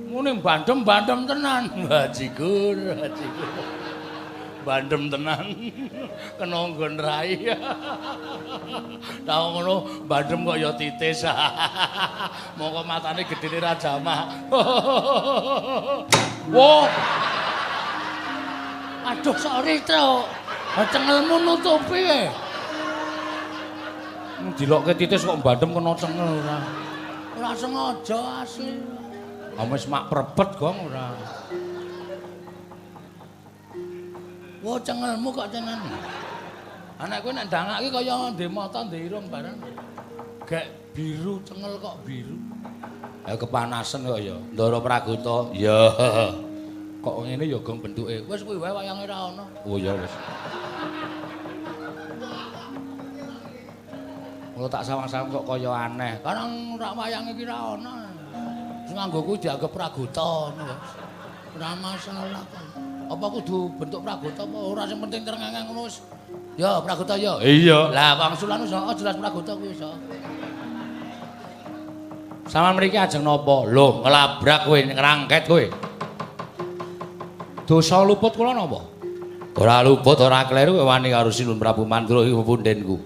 muni bandem tenan bajigur bandem tenan kena nggon rai tau ngono bandem kok ya titis mongko matane gedene Raja Mah wo aduh sorry tro cengelmu nutupi dilokke titis kok bandem kena cengel ora sengaja asli wis mak prebet gong ora. Wo cengelmu kok tenan. Anak kowe nek ndangake kaya ndek mata ndek irung bareng. Gek biru cengel kok biru. Ya kepanasan kok ya. Ndara Praguta. Ya. Kok ngene ya gong bentuke. Wis kuwi wae wayange ra ono. Oh ya wis. Kok tak sawang-sawang kok kaya aneh. Karang rak wayange iki ra ono. Sing nganggo kuwi dianggep Praguta ngono wis. Ora masalah kok. Apa kudu bentuk Praguta apa ora sing penting terengeng ngono wis. Ya Praguta ya. Iya. Lah wangsulan wis jelas Praguta kuwi iso. Sama mriki ajeng napa? Lho, ngelabrak kowe, ngrangket kowe. Dosa luput kula napa? Ora luput, ora kleru wani karo Sinun Prabu Mandura iki pundenku.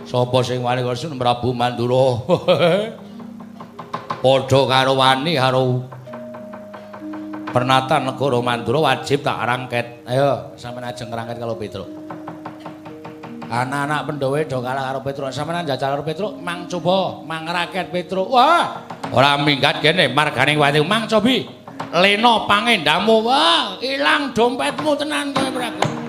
Sapa sing wani karo Sinun Prabu Mandura? Padha karo wani karo Pernatan negara Mandura wajib tak rangket. Ayo, sampeyan ajeng ngrangket kalau Petruk. Anak-anak Pandhawa do kalah karo Petruk. Sampeyan njajal karo Petruk, mang coba mang raket Petruk. Wah, ora minggat kene marganing wati mang cobi. Lena pangendamu. Wah, ilang dompetmu tenan kowe, Prabu.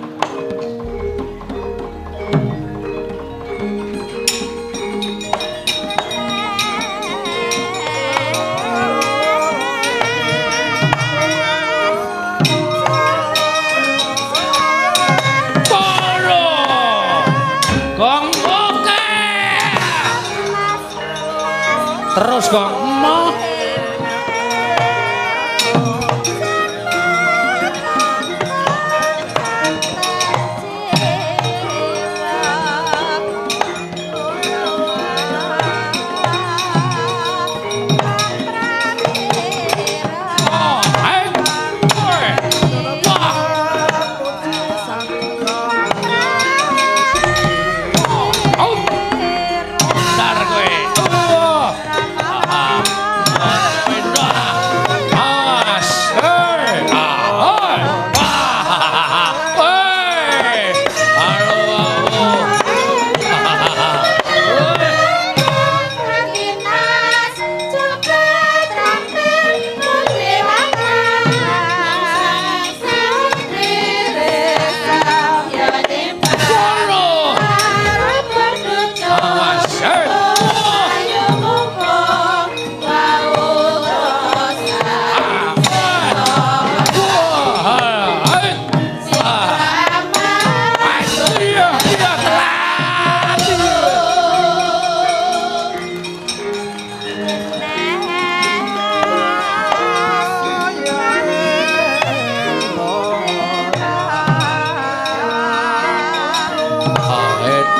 Terus kok mau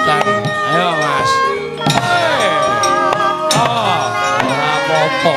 Ratekan. Ayo, Mas. Oh, ora apa-apa.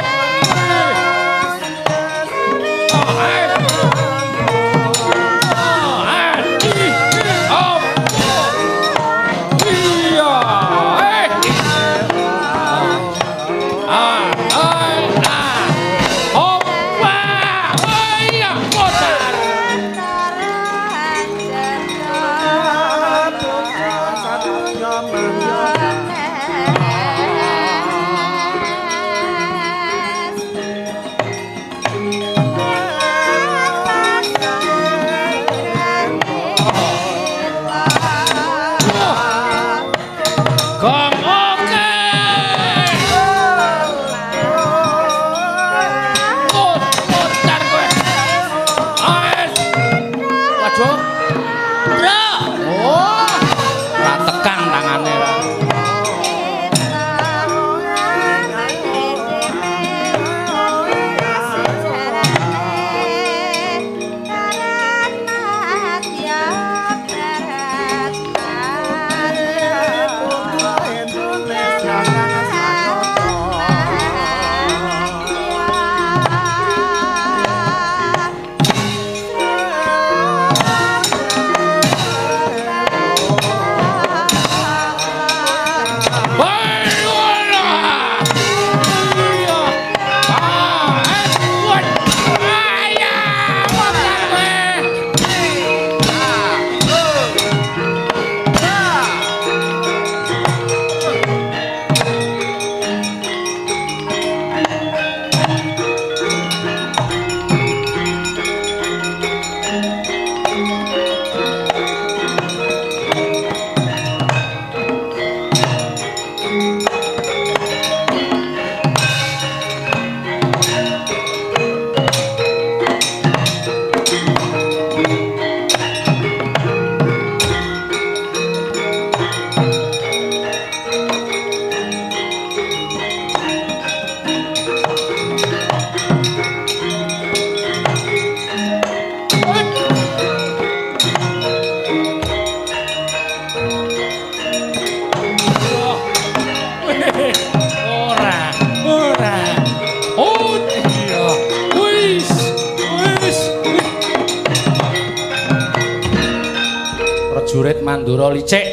Prajurit Mandura licik.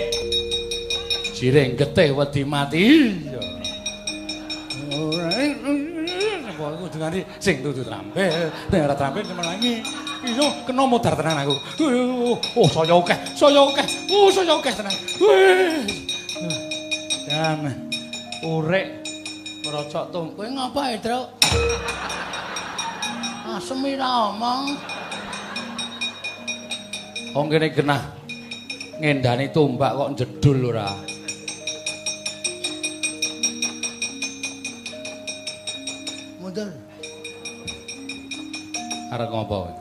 Jiring getih wedi mati. Apa aku dengani sing dudu trampil, nek ora trampil melangi. Iya, kena modar tenan aku. Oh, saya akeh. Oh, saya akeh tenan. Dan urek ngrocok tung.
Kowe ngapae, Truk? Asemi ra omong.
Wong kene genah ngendani tombak kok jedul ora.
Mundur.
Arep ngopo?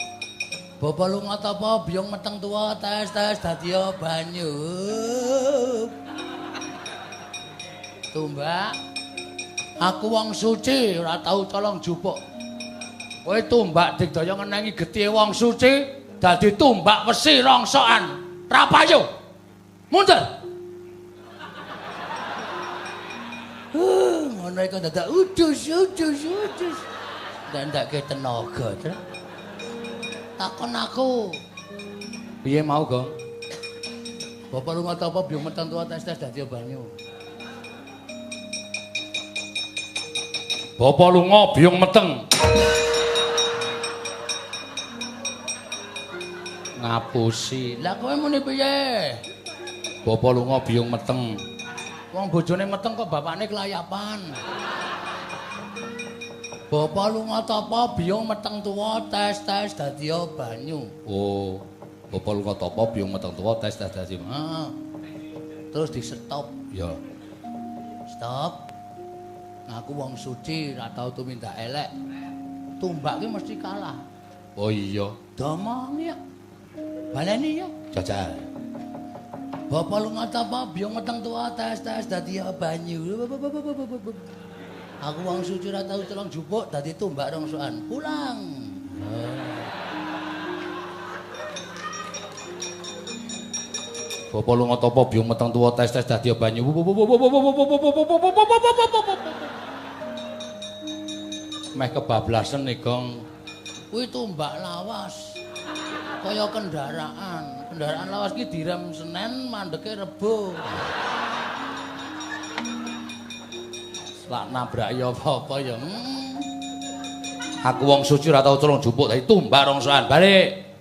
Bapak lu ngapa biyong meteng tua tes dadi banyu. Tombak. Aku wong suci ora tau colong jupuk. Kowe tombak digdaya ngenengi getih wong suci dadi tombak wesi rongsokan. Ra payu. Mundur. Ngono iku dadak udus. Ndandake tenaga, Truk. Takon aku.
Piye mau, Gong?
Bapak lu ngata apa biyong meteng tua tes dadi banyu.
Bapak lunga biyong meteng. Ngapusi.
Lah kowe muni piye?
Bapak lunga biyong meteng.
Wong bojone meteng kok bapakne kelayapan. Bapak lu ngapa biyong meteng tua tes dadi banyu.
Oh, bapak lunga apa biyong meteng tuwa tes dadi.
Heeh. Terus di stop.
Ya.
Stop. Aku wong suci ra tau tumindak elek. Tumbak ki mesti kalah.
Oh iya.
Domong ya. Baleni ya.
Jajal.
Bapak lu ngapa biyong meteng tua tes dadi banyu. Aku wong suci ra tau celong jupuk dadi tumbak rongsokan. Pulang.
Bapak lunga tapa biung meteng tuwa tes-tes dadi banyu. Meh kebablasan nih, Gong.
Kuwi tumbak lawas. Kaya kendaraan. Kendaraan lawas ki direm Senin, mandeke Rebo.
Lak nabrak ya apa ya. Aku wong suci ora tau culung jupuk dadi tumbak rongsoan. Balik.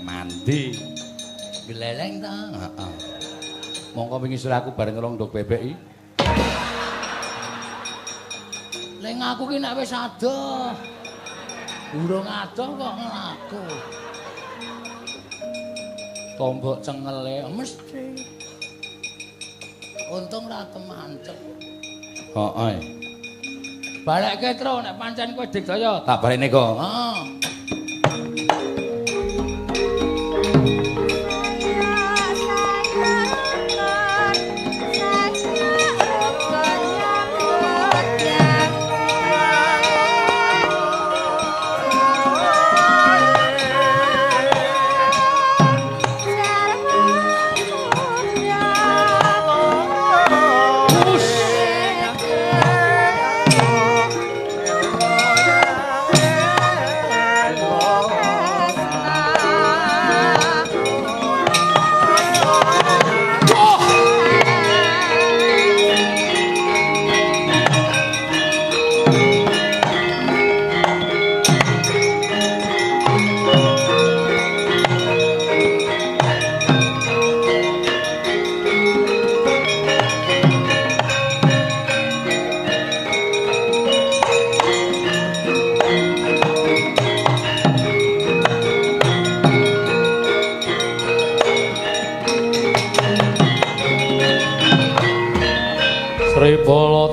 Mandi.
Geleleng ta?
Heeh. Mongko wingi sore aku bareng ngelong ndok bebeki.
Leng aku ki nek wis adoh. Durung adoh kok nglaku.
Tombok cengele
Mesti. Untung ra kemancep.
Heeh.
Balekke tru nek pancen kowe digdaya.
Tak balekne kok.
Heeh.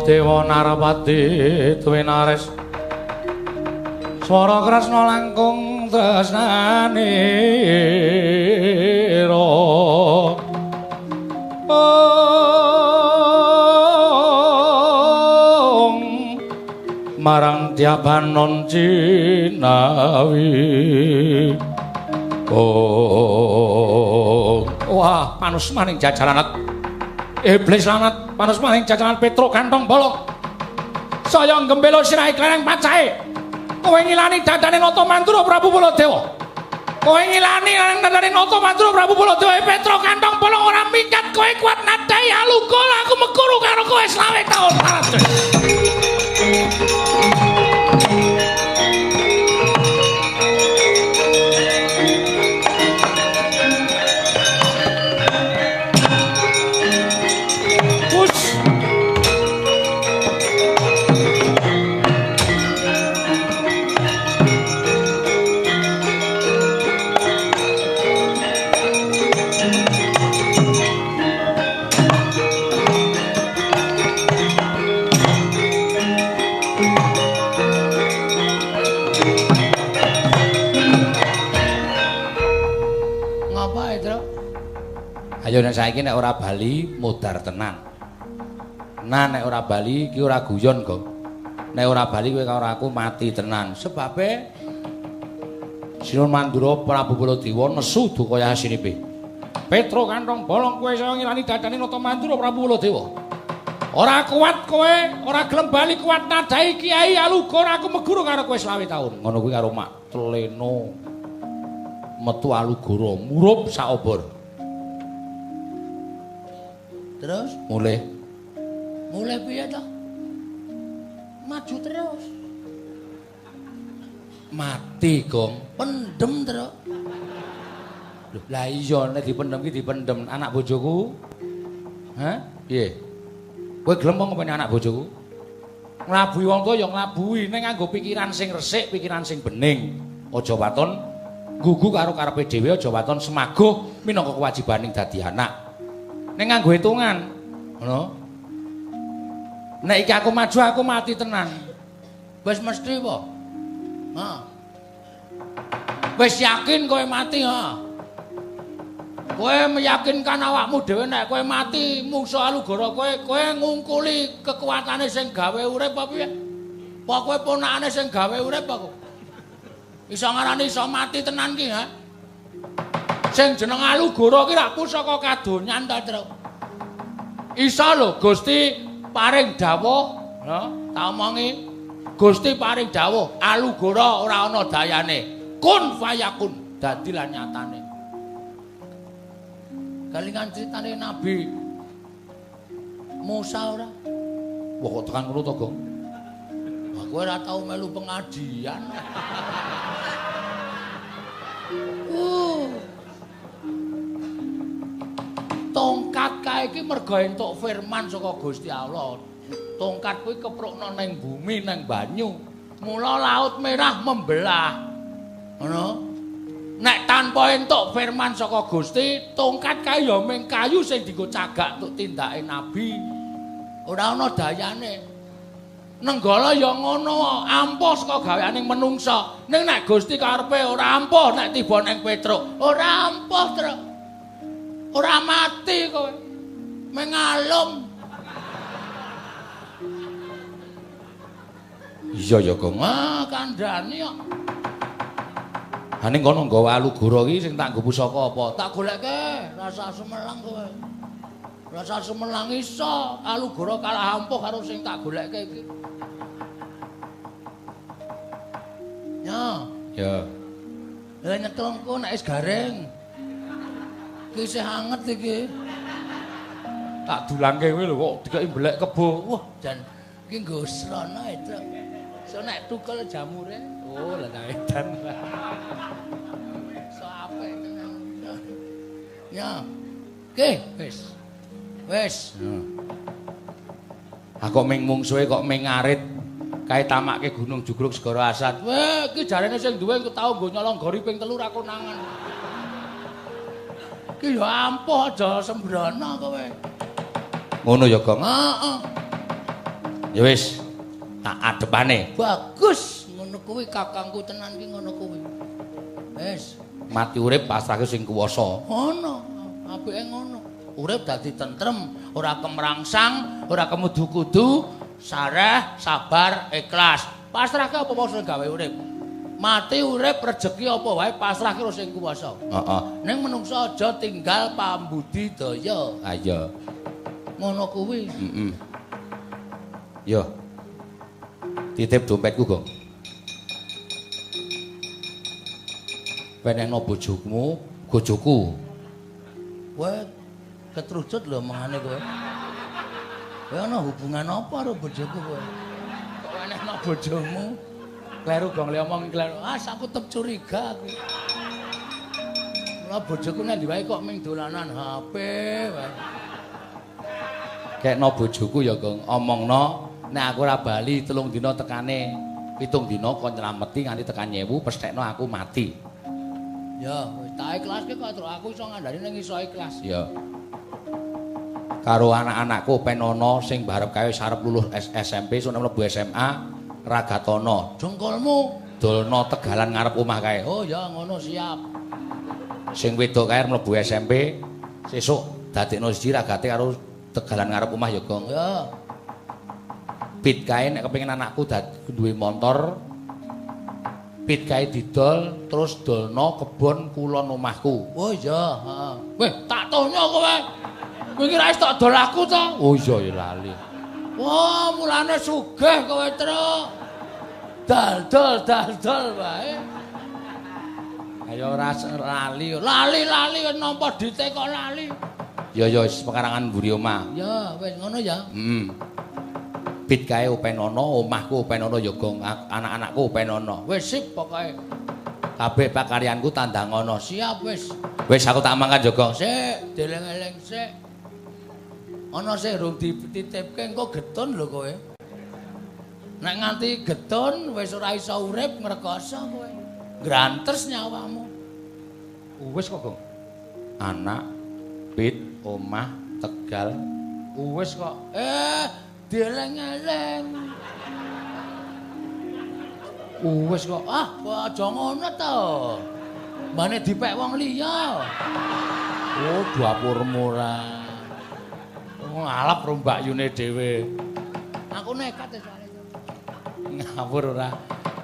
Dewa Narpati Twinares swara kresna langkung tresnane marang Diabanon Cinawi. Wah, manus maning jajaranat iblis lanat panos maning jajanan Petruk kantong bolong saya gembelo sirahe klereng pacahe kowe ngilani dadane Nata Mandura Prabu Baladewa kowe ngilani dadane Nata Mandura Prabu Baladewa Petruk kantong bolong ora mingkat kowe kuat nadai alukul aku mekuru karo kowe selawe taun larat ayo nek saiki nek ora bali modar tenan. Nah nek ora bali iki ora guyon, Gong. Nek ora bali kowe karo aku mati tenan. Sebabe Sinun Mandura Prabu Baladewa nesu duka yasinipe. Petruk kantong bolong kowe saya ngilani dadane Nata Mandura Prabu Baladewa. Ora kuat kowe, ora gelem bali kuat nadai Kiai Alugor aku meguru karo kowe 20 taun. Ngono kuwi karo Mak Tleno metu Alugara murup sak obor.
Terus?
Mulai
piye to? Maju terus.
Mati, Gong.
Pendem terus.
Lah iya nek dipendem ki dipendem anak bojoku. Hah? Piye? Kowe gelem apa anak bojoku? Nglabuhi wong tuwa ya nglabuhi ning nganggo pikiran sing resik, pikiran sing bening. Aja waton gugu karo karepe dhewe, aja waton semaguh minangka kewajibaning dadi anak. Ning nganggo hitungan, ngono. Nek iki aku maju aku mati tenan.
Wis mesti apa? Ha.
Wis yakin kowe mati, ha. Kowe meyakinkan awakmu dhewe nek kowe mati mungsuh Alugara kowe ngungkuli kekuatane sing gawe urip apa piye? Apa kowe ponakane sing gawe urip apa kok? Iso ngarani iso mati tenan ki, ha? Sing jeneng Alugoro ki rak pusaka kadonyan ta, Tru. Isa lho Gusti paring dawuh, ya, tak omongi. Gusti paring dawuh, Alugoro ora ana dayane. Kun fayakun, dadi lan nyatane. Kalingan critane Nabi Musa ora? Wah kok tekan ngono to, Gong? Aku ora tau melu pengajian. Tongkat kae iki mergo entuk firman saka Gusti Allah. Tongkat kuwi keprukna ning bumi, ning banyu. Mula Laut Merah membelah. Ngono. Nek tanpa entuk firman saka Gusti, tongkat kae ya mung kayu sing dienggo cagak tuk tindake nabi. Ora ana dayane. Nenggala ya ngono, ampuh saka gaweaning menungsa. Ning nek Gusti karepe ora ampuh nek tiba ning Petruk, ora ampuh, Truk. Ora mati kowe. Mengalum. Iya ya, Gong. Ah, kandhani kok. Ha ning kono nggawa Alugoro iki sing tak nggo pusaka apa? Tak goleke rasa semelang kowe. Rasa semelang iso Alugoro kalah ampuh karo sing tak goleke iki. Ya. Ya. Lah nyetrongku nek wis garing. Iki isih anget iki. Tak dulangke kowe lho kok dikeki mbelek kebo. Wah, jan iki nggo srana itu. So nek tukel jamure. Oh, lah edan. So apik tenan. Ya. Oke, wis. Wis. Aku ming mungsuhe kok ming ngarit kae tamakke Gunung Jugruk Segara Asad. Weh, iki jarene sing duwe ku tau nggo nyolong gori ping 3 ra konangan. Iki ya ampuh aja sembrono kowe. Ngono ya, Gong. Heeh. Ya wis, tak adepane. Bagus, ngono kuwi kakangku tenan ki ngono kuwi. Wis, mati urip pasrahke sing kuwasa. Ngono, apike ngono. Urip dadi tentrem, ora kemrangsang, ora kemudu-kudu, sareh, sabar, ikhlas. Pasrahke apa wae sing gawe urip. Mati urip rejeki apa wae pasrahke karo sing kuwasa. Heeh. Ning menungsa aja tinggal pambudidaya. Ha iya. Ngono kuwi. Heeh. Yo. Titip dompetku, Gong. Penekno bojomu, bojoku. Kowe ketrucut lho mangane kowe. Kowe ana hubungan apa karo bojoku kowe? Kok enekno bojomu? Kleru, Gong, le omong kleru. Ah, aku tetep curiga aku. Lah bojoku nek ndi wae kok ming dolanan HP wae. Kekno bojoku ya, Gong, omongno nek aku ora bali 3 dina tekane 7 dina kon nylameti nganti tekan 1000 pesthekno aku mati. Ya, wis tak ikhlaske kok terus aku iso ngandani ning iso ikhlas. Ya. Karo anak-anakku penono sing barep kae wis arep lulus SMP, sono mlebu SMA, Ragatono. Jengkolmu dolno Tegalan ngarep omah kae. Oh ya ngono siap. Sing wedok kae mlebu SMP, sesuk dadekno siji ragate karo Tegalan ngarep omah ya, Gong. Ya. Pit kae nek kepengin anakku duwe motor, pit kae didol terus dolno kebon kulon omahku. Oh iya, heeh. Weh, tak tonya kowe. Kowe iki ra wis tak dol aku to? Oh iya ya lali. Wah, mulane sugih kowe, Truk. Dal-dal wae. Ayo ora lali. Lali nampa dite kok lali. Ya wis pekarangan mburi omah. Ya, wis ngono ya. Pit kae openono, omahku openono ya, Gong. Anak-anakku openono. Wis sip pokoke. Kabeh pakaryanku tandangono. Siap wis. Wis aku tak mangkat ya, Gong. Sik, deleng-eleng sik. Ana sing rung dititipke engko getun lho kowe. Nek nganti getun wis ora iso urip ngrekoso kowe. Grantes nyawamu. Wis kok, Gong. Anak, pit, omah, Tegal. Wis kok. Deleng-eleng. Wis kok. Ah, aja ngono to. Mbane dipek wong liya. Oh, dapurmu ora. Ngalap rombak yune dhewe. Aku nekat soalnya. Ngawur ora.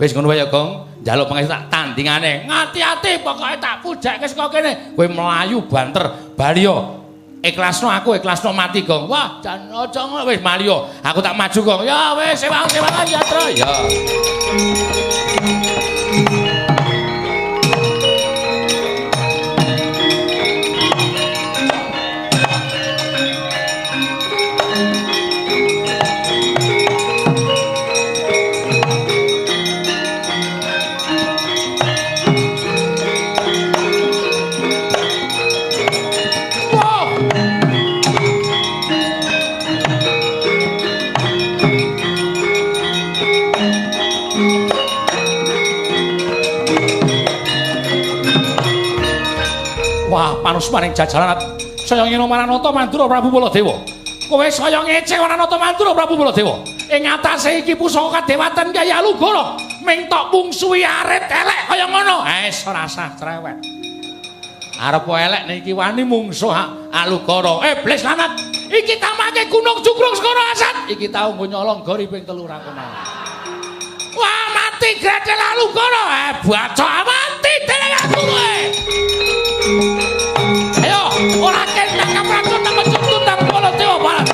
Wis ngono wae ya, Gong. Njaluk pangestu tak tandingane. Ngati-ati pokoke tak pujakke saka kene. Kowe mlayu banter bali yo. Ikhlasno aku, ikhlasno mati, Gong. Wah, jan aja ngono wis mali yo. Aku tak maju, Gong. Ya wis sewang-sewangan ya, Tru. Ya. Wah, panusmaning jajaran saya ngino Maranata Mandura Prabu Baladewa. Kowe saya ngece Maranata Mandura Prabu Baladewa. Ing atase iki pusaka kadewatan Kyai Alugara, ming tok mungsuhi arit elek kaya ngono. Ora usah cerewet. Arep elek niki wani mungsuh Alugara. Iblis lanat. Iki tamake Gunung Jugrung Skara Asat. Iki tau nggo nyolong gori ping 3 ra kono. Wah, mati Gredel Alugara. Bacok mati dening aku kowe. Ayo, ora kendang kapracun nang tundang Baladewa Barat.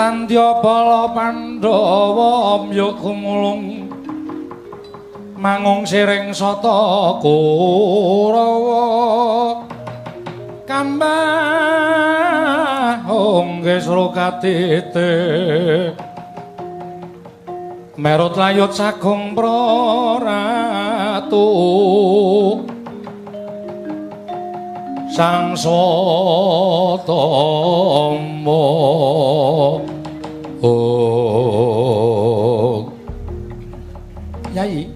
Tandya bala Pandhawa mya kumulung mangung siring sata Kurawa kambah hongge srokatite merut layut sagung praratu sang Satama Yai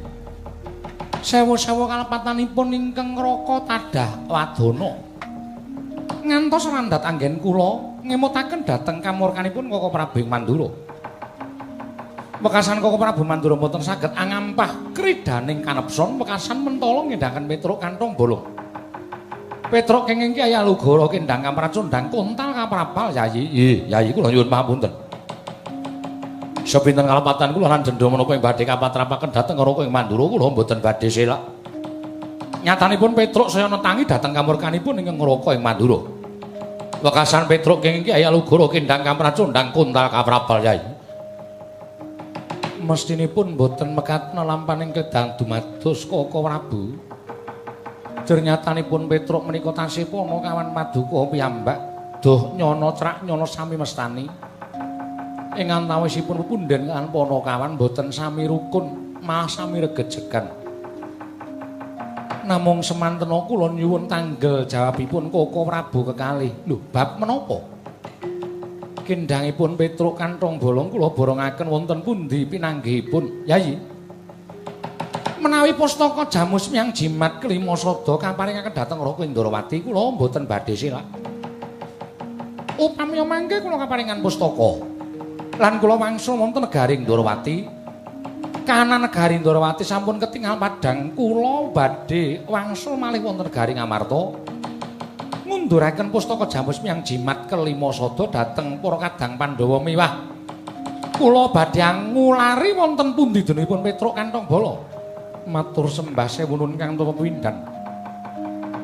sewu-sewu kalepatanipun ingkang ngraka tadah wadana ngantos randhat anggen kula ngemutaken dhateng kamurkanipun Koko Prabu Mandura. Wekasan Koko Prabu Mandura mboten saged angampah kridaning kanepson wekasan mentala ngendhaken Petruk kantong bolong. Petruk kenging Kyai Alugara kendhang kamracun ndang kontal kaprapal Yai. Yai kula nyuwun pamunten. Sepinten kalepatan kula lan dendha menapa ing badhe kapatrapaken dhateng karo ing Mandura kula mboten badhe selak. Nyatanipun Petruk saya netangi dhateng kamurkanipun ingkang ngraka ing Mandura. Wekasan Petruk kenging Kyai Alugara kendhang kamracundang kuntal kaprabal Yai. Mestinipun boten mekaten lampaning kedang dumados Koko Prabu. Jernyatanipun Petruk menika tasih pana kawan Paduka piyambak doh nyono crak nyono sami mestani. Ing antawisipun pepundhen kan pana kawan boten sami rukun malah sami regejegan. Namung semantena kula nyuwun tanggel jawabipun Koko Prabu kekalih. Lho, bab menapa? Kendhangipun Petruk kantong bolong kula borongaken wonten pundi pinanggihipun, Yayi? Menawi pustaka Jamus Myang Jimat kelima sada kaparingaken dhateng Raka Indrawati, kula mboten badhe silak. Upami mangke kula kaparingan pustaka lan kula wangsul wonten negari Indrawati. Kahanan negari Indrawati sampun ketingal padhang, kula badhe wangsul malih wonten negari Ngamarta. Ngunduraken pustaka Jamus Myang Jimat kelima sada dhateng para kadang Pandhawa miwah. Kula badhe ngulari wonten pundi denipun Petruk Kantong Bala. Matur sembah sewu nuwun Kang Pepindhan.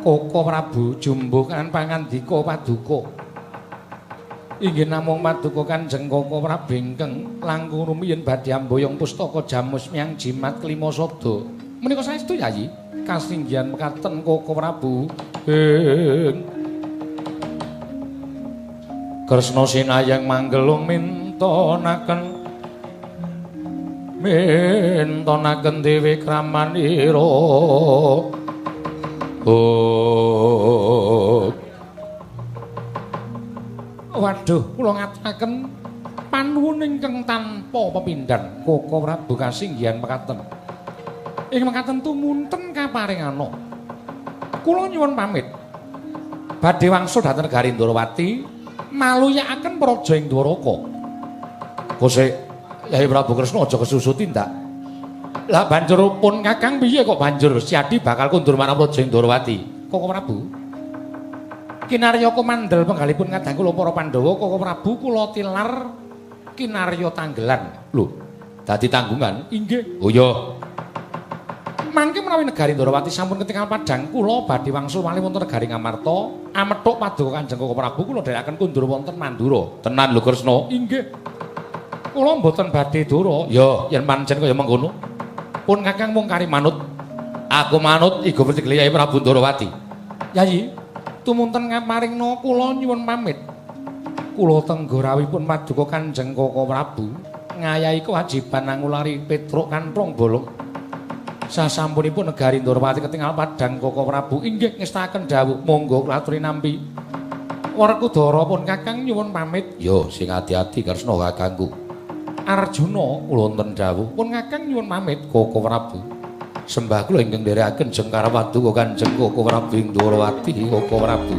Koko Prabu jumbuh kan pangandika Paduka. Inggih namung Paduka Kanjeng Koko Prabu ingkang langkung rumiyin badhe amboyong pustaka Jamus Myang Jimat kelima sada. Menika saestu Yayi, kasinggihan mekaten Koko Prabu. Kresna sinayang manggelung mintonaken dewe kramanira. Waduh, kula ngaturaken panuwun ingkang tanpa pepindhan Koko Prabu kasinggihan mekaten. Ing mekaten tumunten kaparingana. Kula nyuwun pamit. Badhe wangsul dhateng negari Indrawati maluyakaken praja ing Dwaraka. Kosek Yai Prabu Kresna aja kesusu tindak. Lah banjur pun Kakang piye kok banjur Siadi bakal kundur marang praja ing Indrawati? Koko Prabu. Kinarya komandel penggalipun kadang kula para Pandhawa, Koko Prabu kula tilar kinarya tanggelan. Lho, dadi tanggungan? Inggih. Oh ya. Mangke menawi negari Indrawati sampun ketingal padhang, kula badhe wangsul malih wonten negari Ngamarta, amethuk Paduka Kanjeng Koko Prabu kula dherekaken kundur wonten Mandura. Tenan lho Kresna? Inggih. Kula mboten badhe dura. Ya, yen pancen kaya mengkono. Pun Kakang mung kari manut. Aku manut iku Gusti Kyai Prabu Indrawati. Yayi, tumunten ngamaringna kula nyuwun pamit. Kula tenggorawipun Paduka Kanjeng Koko Prabu ngayahi kewajiban ngulari Petruk Kantong Bolong. Sasampunipun negari Indrawati ketingal padhang Koko Prabu inggih ngestaken dawuh monggo klaturi nampi. Werkudara pun Kakang nyuwun pamit. Yo sing ati-ati Kresna kakangku. Arjuna kula wonten dawuh pun Kakang nyuwun pamit Koko Prabu. Sembah kula ingkang nderekaken Jengkar Paduka Kanjeng Koko Prabu Indrawati Koko Prabu.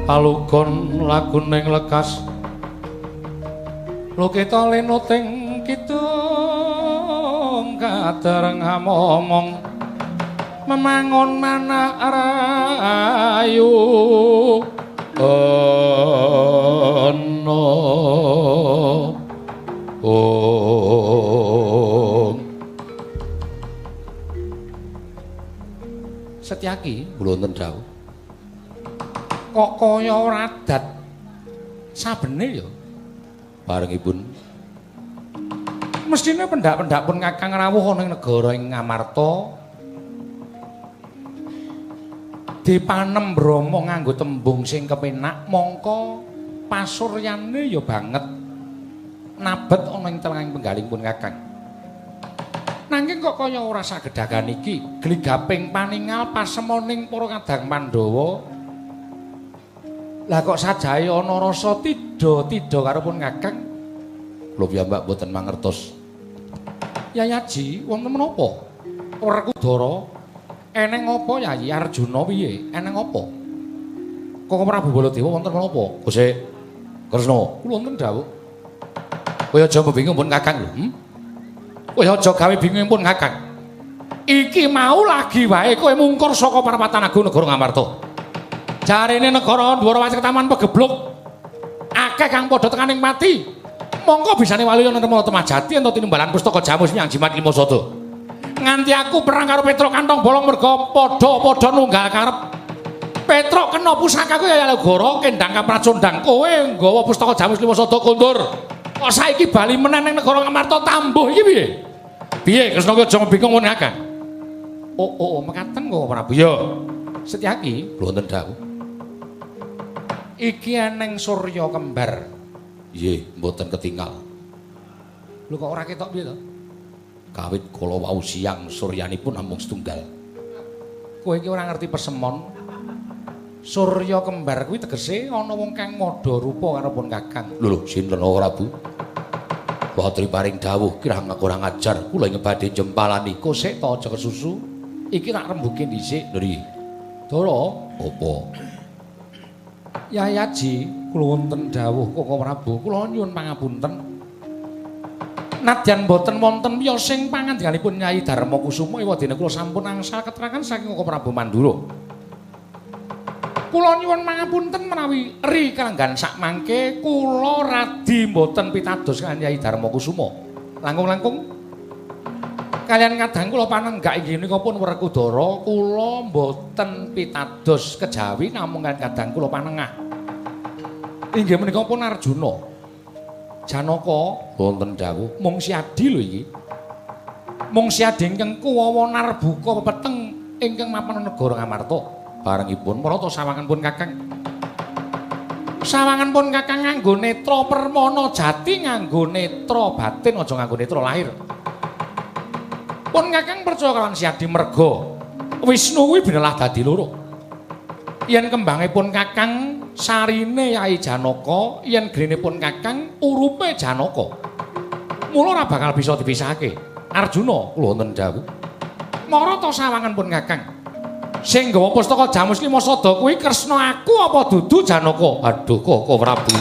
palugon laguning lekas lokita lenuting kidung kadereng momong memangun manak rayu ono Setyaki kula wonten dawuh kok kaya ora adat sabene ya barengipun mestine pendak-pendak pun Kakang rawuh ana ing negara ing Ngamarta dipanem Brama nganggo tembung sing kepenak mongko pasuryane ya banget nabet ana ing telenging penggaling pun Kakang nanging kok kaya ora sagedhagan iki gligaping paningal pasemoning para kadang Pandhawa lah kok sajahe ana rasa tida-tida karo pun Kakang kula piyambak boten mangertos Yayaji wonten menapa Werkudara eneng apa Yayi Arjuna piye eneng apa kok Prabu Baladewa wonten menapa Gusti Kresna kula wonten dawuh kowe aja bingung pun Kakang lho kowe aja gawe bingung pun Kakang iki mau lagi wae kowe mungkur saka Parapatan Agung negara Ngamarta jarene negara Dwarawati Ketaman pegebluk akeh kang padha tekaning mati mongko bisane wali ana Nirmala Temajati ento tinimbalan pustaka Jamus Nyang Jimat Lima Sada nganti aku perang karo Petruk Kantong Bolong merga padha-padha nunggal karep Petruk kena pusakaku ya Legara kendang kapracondang kowe nggawa pustaka Jamus Lima Sada kondur kok saiki bali meneh ning negara Ngamarta tambuh iki piye piye Kresna kowe aja bingung ngono Kakang oh mekaten kok Prabu ya Setyaki kula wonten dawuh iki eneng Surya kembar nggih mboten ketinggal lho kok ora ketok piye to kawit kala wau siang suryanipun namung setunggal kowe iki ora ngerti pesemon Surya kembar kuwi tegese ana wong kang madha rupa karo pun Kakang lho sinten ora Bu Watri paring dawuh kirang kurang ajar kula ngebadhe jempalani kosek to aja kesusu iki tak rembuke dhisik lho Dara apa Yayaji kula wonten dawuh Koko Prabu kula nyuwun pangapunten nadyan boten wonten wiyosing pangandikanipun Nyai Darmakusuma ewadene kula sampun angsal keterangan saking Koko Prabu Mandura kula nyuwun pangapunten menawi ri kalenggan sakmangke kula radi boten pitados kaliyan Nyai Darmakusuma langkung-langkung kalian kadang kula panenggak inggih menika pun Werkudara kula mboten pitados kejawi namung kadang kula panengah inggih menika pun Arjuna Janaka wonten dawuh mung siadi lho iki mung siadi ingkang kuwawa narbuka pepeteng ingkang mapan negara Ngamarta barengipun marata sawangan pun Kakang sawangan pun Kakang nganggo netra permana jati nganggo netra batin aja nganggo netra lahir pun Kakang percaya kalian siadi merga Wisnu kuwi binelah dadi loro yen kembangipun Kakang sarine Yai Janaka yen grenipun Kakang urupe Janaka mula ora bakal bisa dipisahake Arjuna kula wonten dawuh marata sawangan pun Kakang sing nggawa pustaka Jamus Lima Sada kuwi Kresna aku apa dudu Janaka aduh Koko Prabu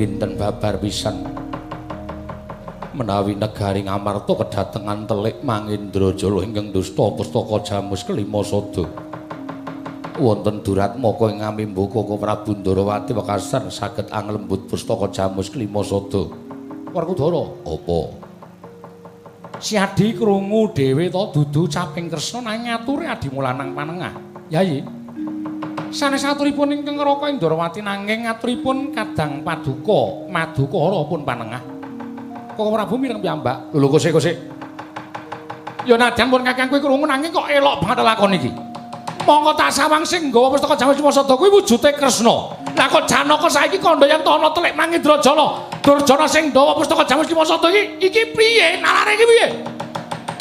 nginten babar pisan menawi negari Ngamarta kedatengan telik Mangindrajala ingkang dusta pustaka Jamus Kelima Sada wonten duratmaka ing ngamimba Koko Prabu Ndarawati wekasan saged anglembut pustaka Jamus Kelima Sada Werkudara apa siadi krungu dhewe to dudu caping Kresna nanging ature adimulanang panengah Yayi sanes aturipun ingkang Raka Indrawati nanging aturipun kadang paduka Madukara pun panengah. Koko Prabu mireng piyambak. Lho kosek. Ya nadyan pun Kakang kuwi krungu nanging kok elok banget lakon iki. Monggo tak sawang sing nggawa pustaka Jamus Lima Sada kuwi wujude Kresna. Lah kok Janaka saiki kandha yen ana telik Mangindrajala. Durjana sing nggawa pustaka Jamus Lima Sada iki piye? Nalare iki piye?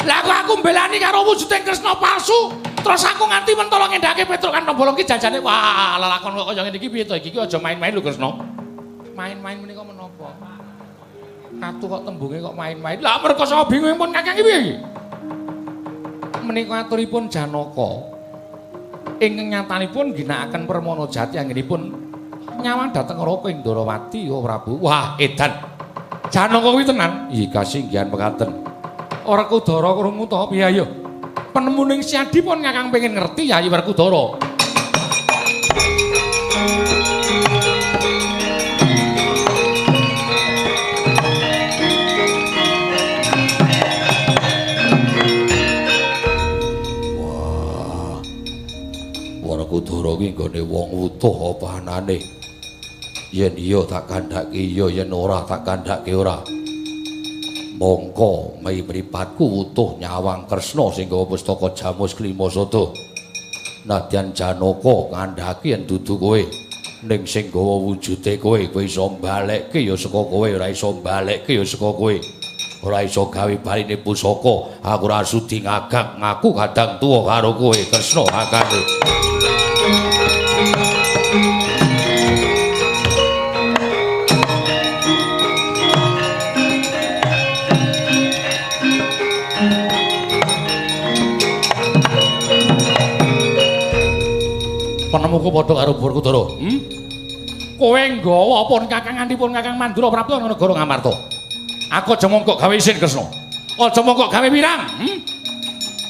Lah kok aku mbelani karo wujuding Kresna palsu, terus aku nganti mentolo ngendhake Petruk Kantambala ki jajane wah lelakon kok kaya ngene iki piye to iki aja main-main lho Kresna. Main-main menika menapa? Ratu kok tembunge kok main-main. Lah merga sapa bingung pun Kakang iki piye iki? Menika aturipun Janaka. Ingkang nyatanipun ginakaken Permana Jati anggenipun nyawang dhateng Raka ing Ndarawati ya Prabu. Wah, edan. Janaka kuwi tenan. Iya kasinggihan mekaten. Ora Kudara krungu to piye ayo. Penemuning Siadi pun Kakang pengen ngerti Yayi Werkudara. Werkudara kuwi nggone wong utuh apa anane. Yen iya tak kandhake iya, yen ora tak kandhake ora. Mongko mai mripatku utuh nyawang Kresna sing gawa pustaka Jamus Klimasada. Nadyan Janaka ngandhake yen dudu kowe ning sing gawa wujude kowe iso mbalekke ya saka kowe, ora iso mbalekke ya saka kowe. Ora iso gawe baline pusaka. Aku ora sudi ngagak ngaku kadang tuwa karo kowe Kresna akane. Penemuku padha karo Werkudara. Kowe nggawa pun kakangantipun Kakang Mandura Prapta ing negara Ngamarta. Aku aja mongkok gawe isin Kresna. Aja mongkok gawe wirang.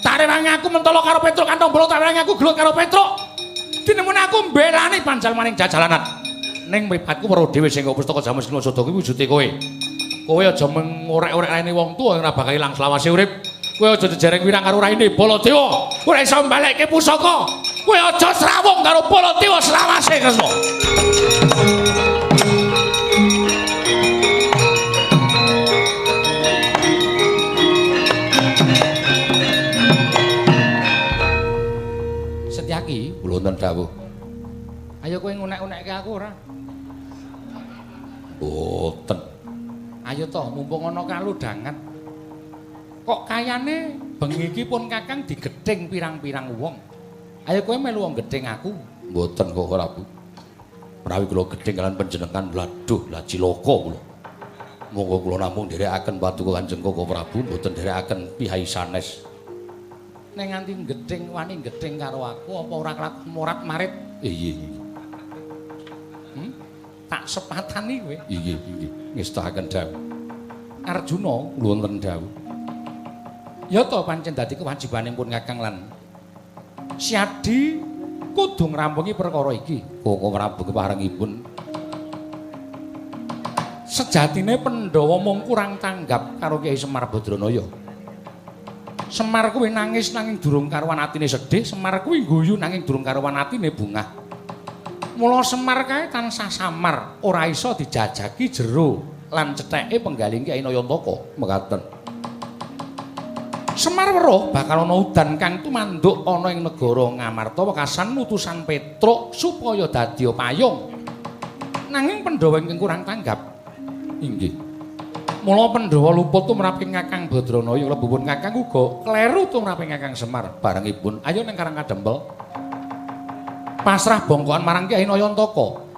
Tarewangi aku mentolo karo Petruk Kantambala, tarewangi aku gelut karo Petruk. Dinemune aku mbelani panjalmaning jajalanan. Ning mripatku weruh dhewe sing pustaka Jamus Klimasada kuwi wujude kowe. Kowe aja mengorek-orek raine wong tuwa ora bakal ilang selawase urip. Kowe aja jejereng wirang karo raine Baladewa. Ora iso mbalekke pusaka. Kowe aja srawung karo Baladewa selawase Kresna. Setyaki, wonten dawuh. Ayo kowe ngunek-unekke aku ora? Mboten. Ayo toh mumpung ana kaludhangan. Kok kayane bengi iki pun Kakang digething pirang-pirang wong. Ayo kowe melu wong gething aku. Mboten kok ora, Bu. Prawi kula gething kalian panjenengan laduh lah cilaka kula. Monggo kula namung nderekaken paduka Kanjeng Koko Prabu, mboten nderekaken pihai sanes. Nek nganti gething wani gething karo aku apa ora kelaku morat-marit? Iya. Tak sepatani kowe. Iya, ngestahaken dawuh. Arjuna wonten dawuh. Ya to pancen dadi kewajibaning pun Kakang lan Siadi kudu ngrampungi perkara iki. Koko Prabu keparengipun. Sejatine Pandhawa mung kurang tanggap karo Kyai Semar Badranaya. Semar kuwi nangis nanging durung karuwan atine sedih, Semar kuwi guyu nanging durung karuwan atine bungah. Mula Semar kae tansah samar, ora iso dijajaki jero lan cetheke penggaling Kyai Nayantaka. Mekaten. Semar weruh bakal ana udan kang tumanduk ana ing negara Ngamarta wekasan utusan Petruk supaya dadi payung. Nanging Pandhawa ingkang kurang tanggap. Inggih. Mula Pandhawa luput tumraping Kakang Badranaya, lebupun Kakang uga kleru tumraping Kakang Semar. Barengipun ayo ning Karang Kadempel. Pasrah bongkoan marang Kyai Nayantaka.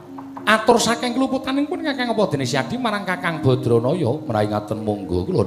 Atur saking keluputaning pun Kakang apa dene Siadi marang Kakang Badranaya menawi ngaten monggo kula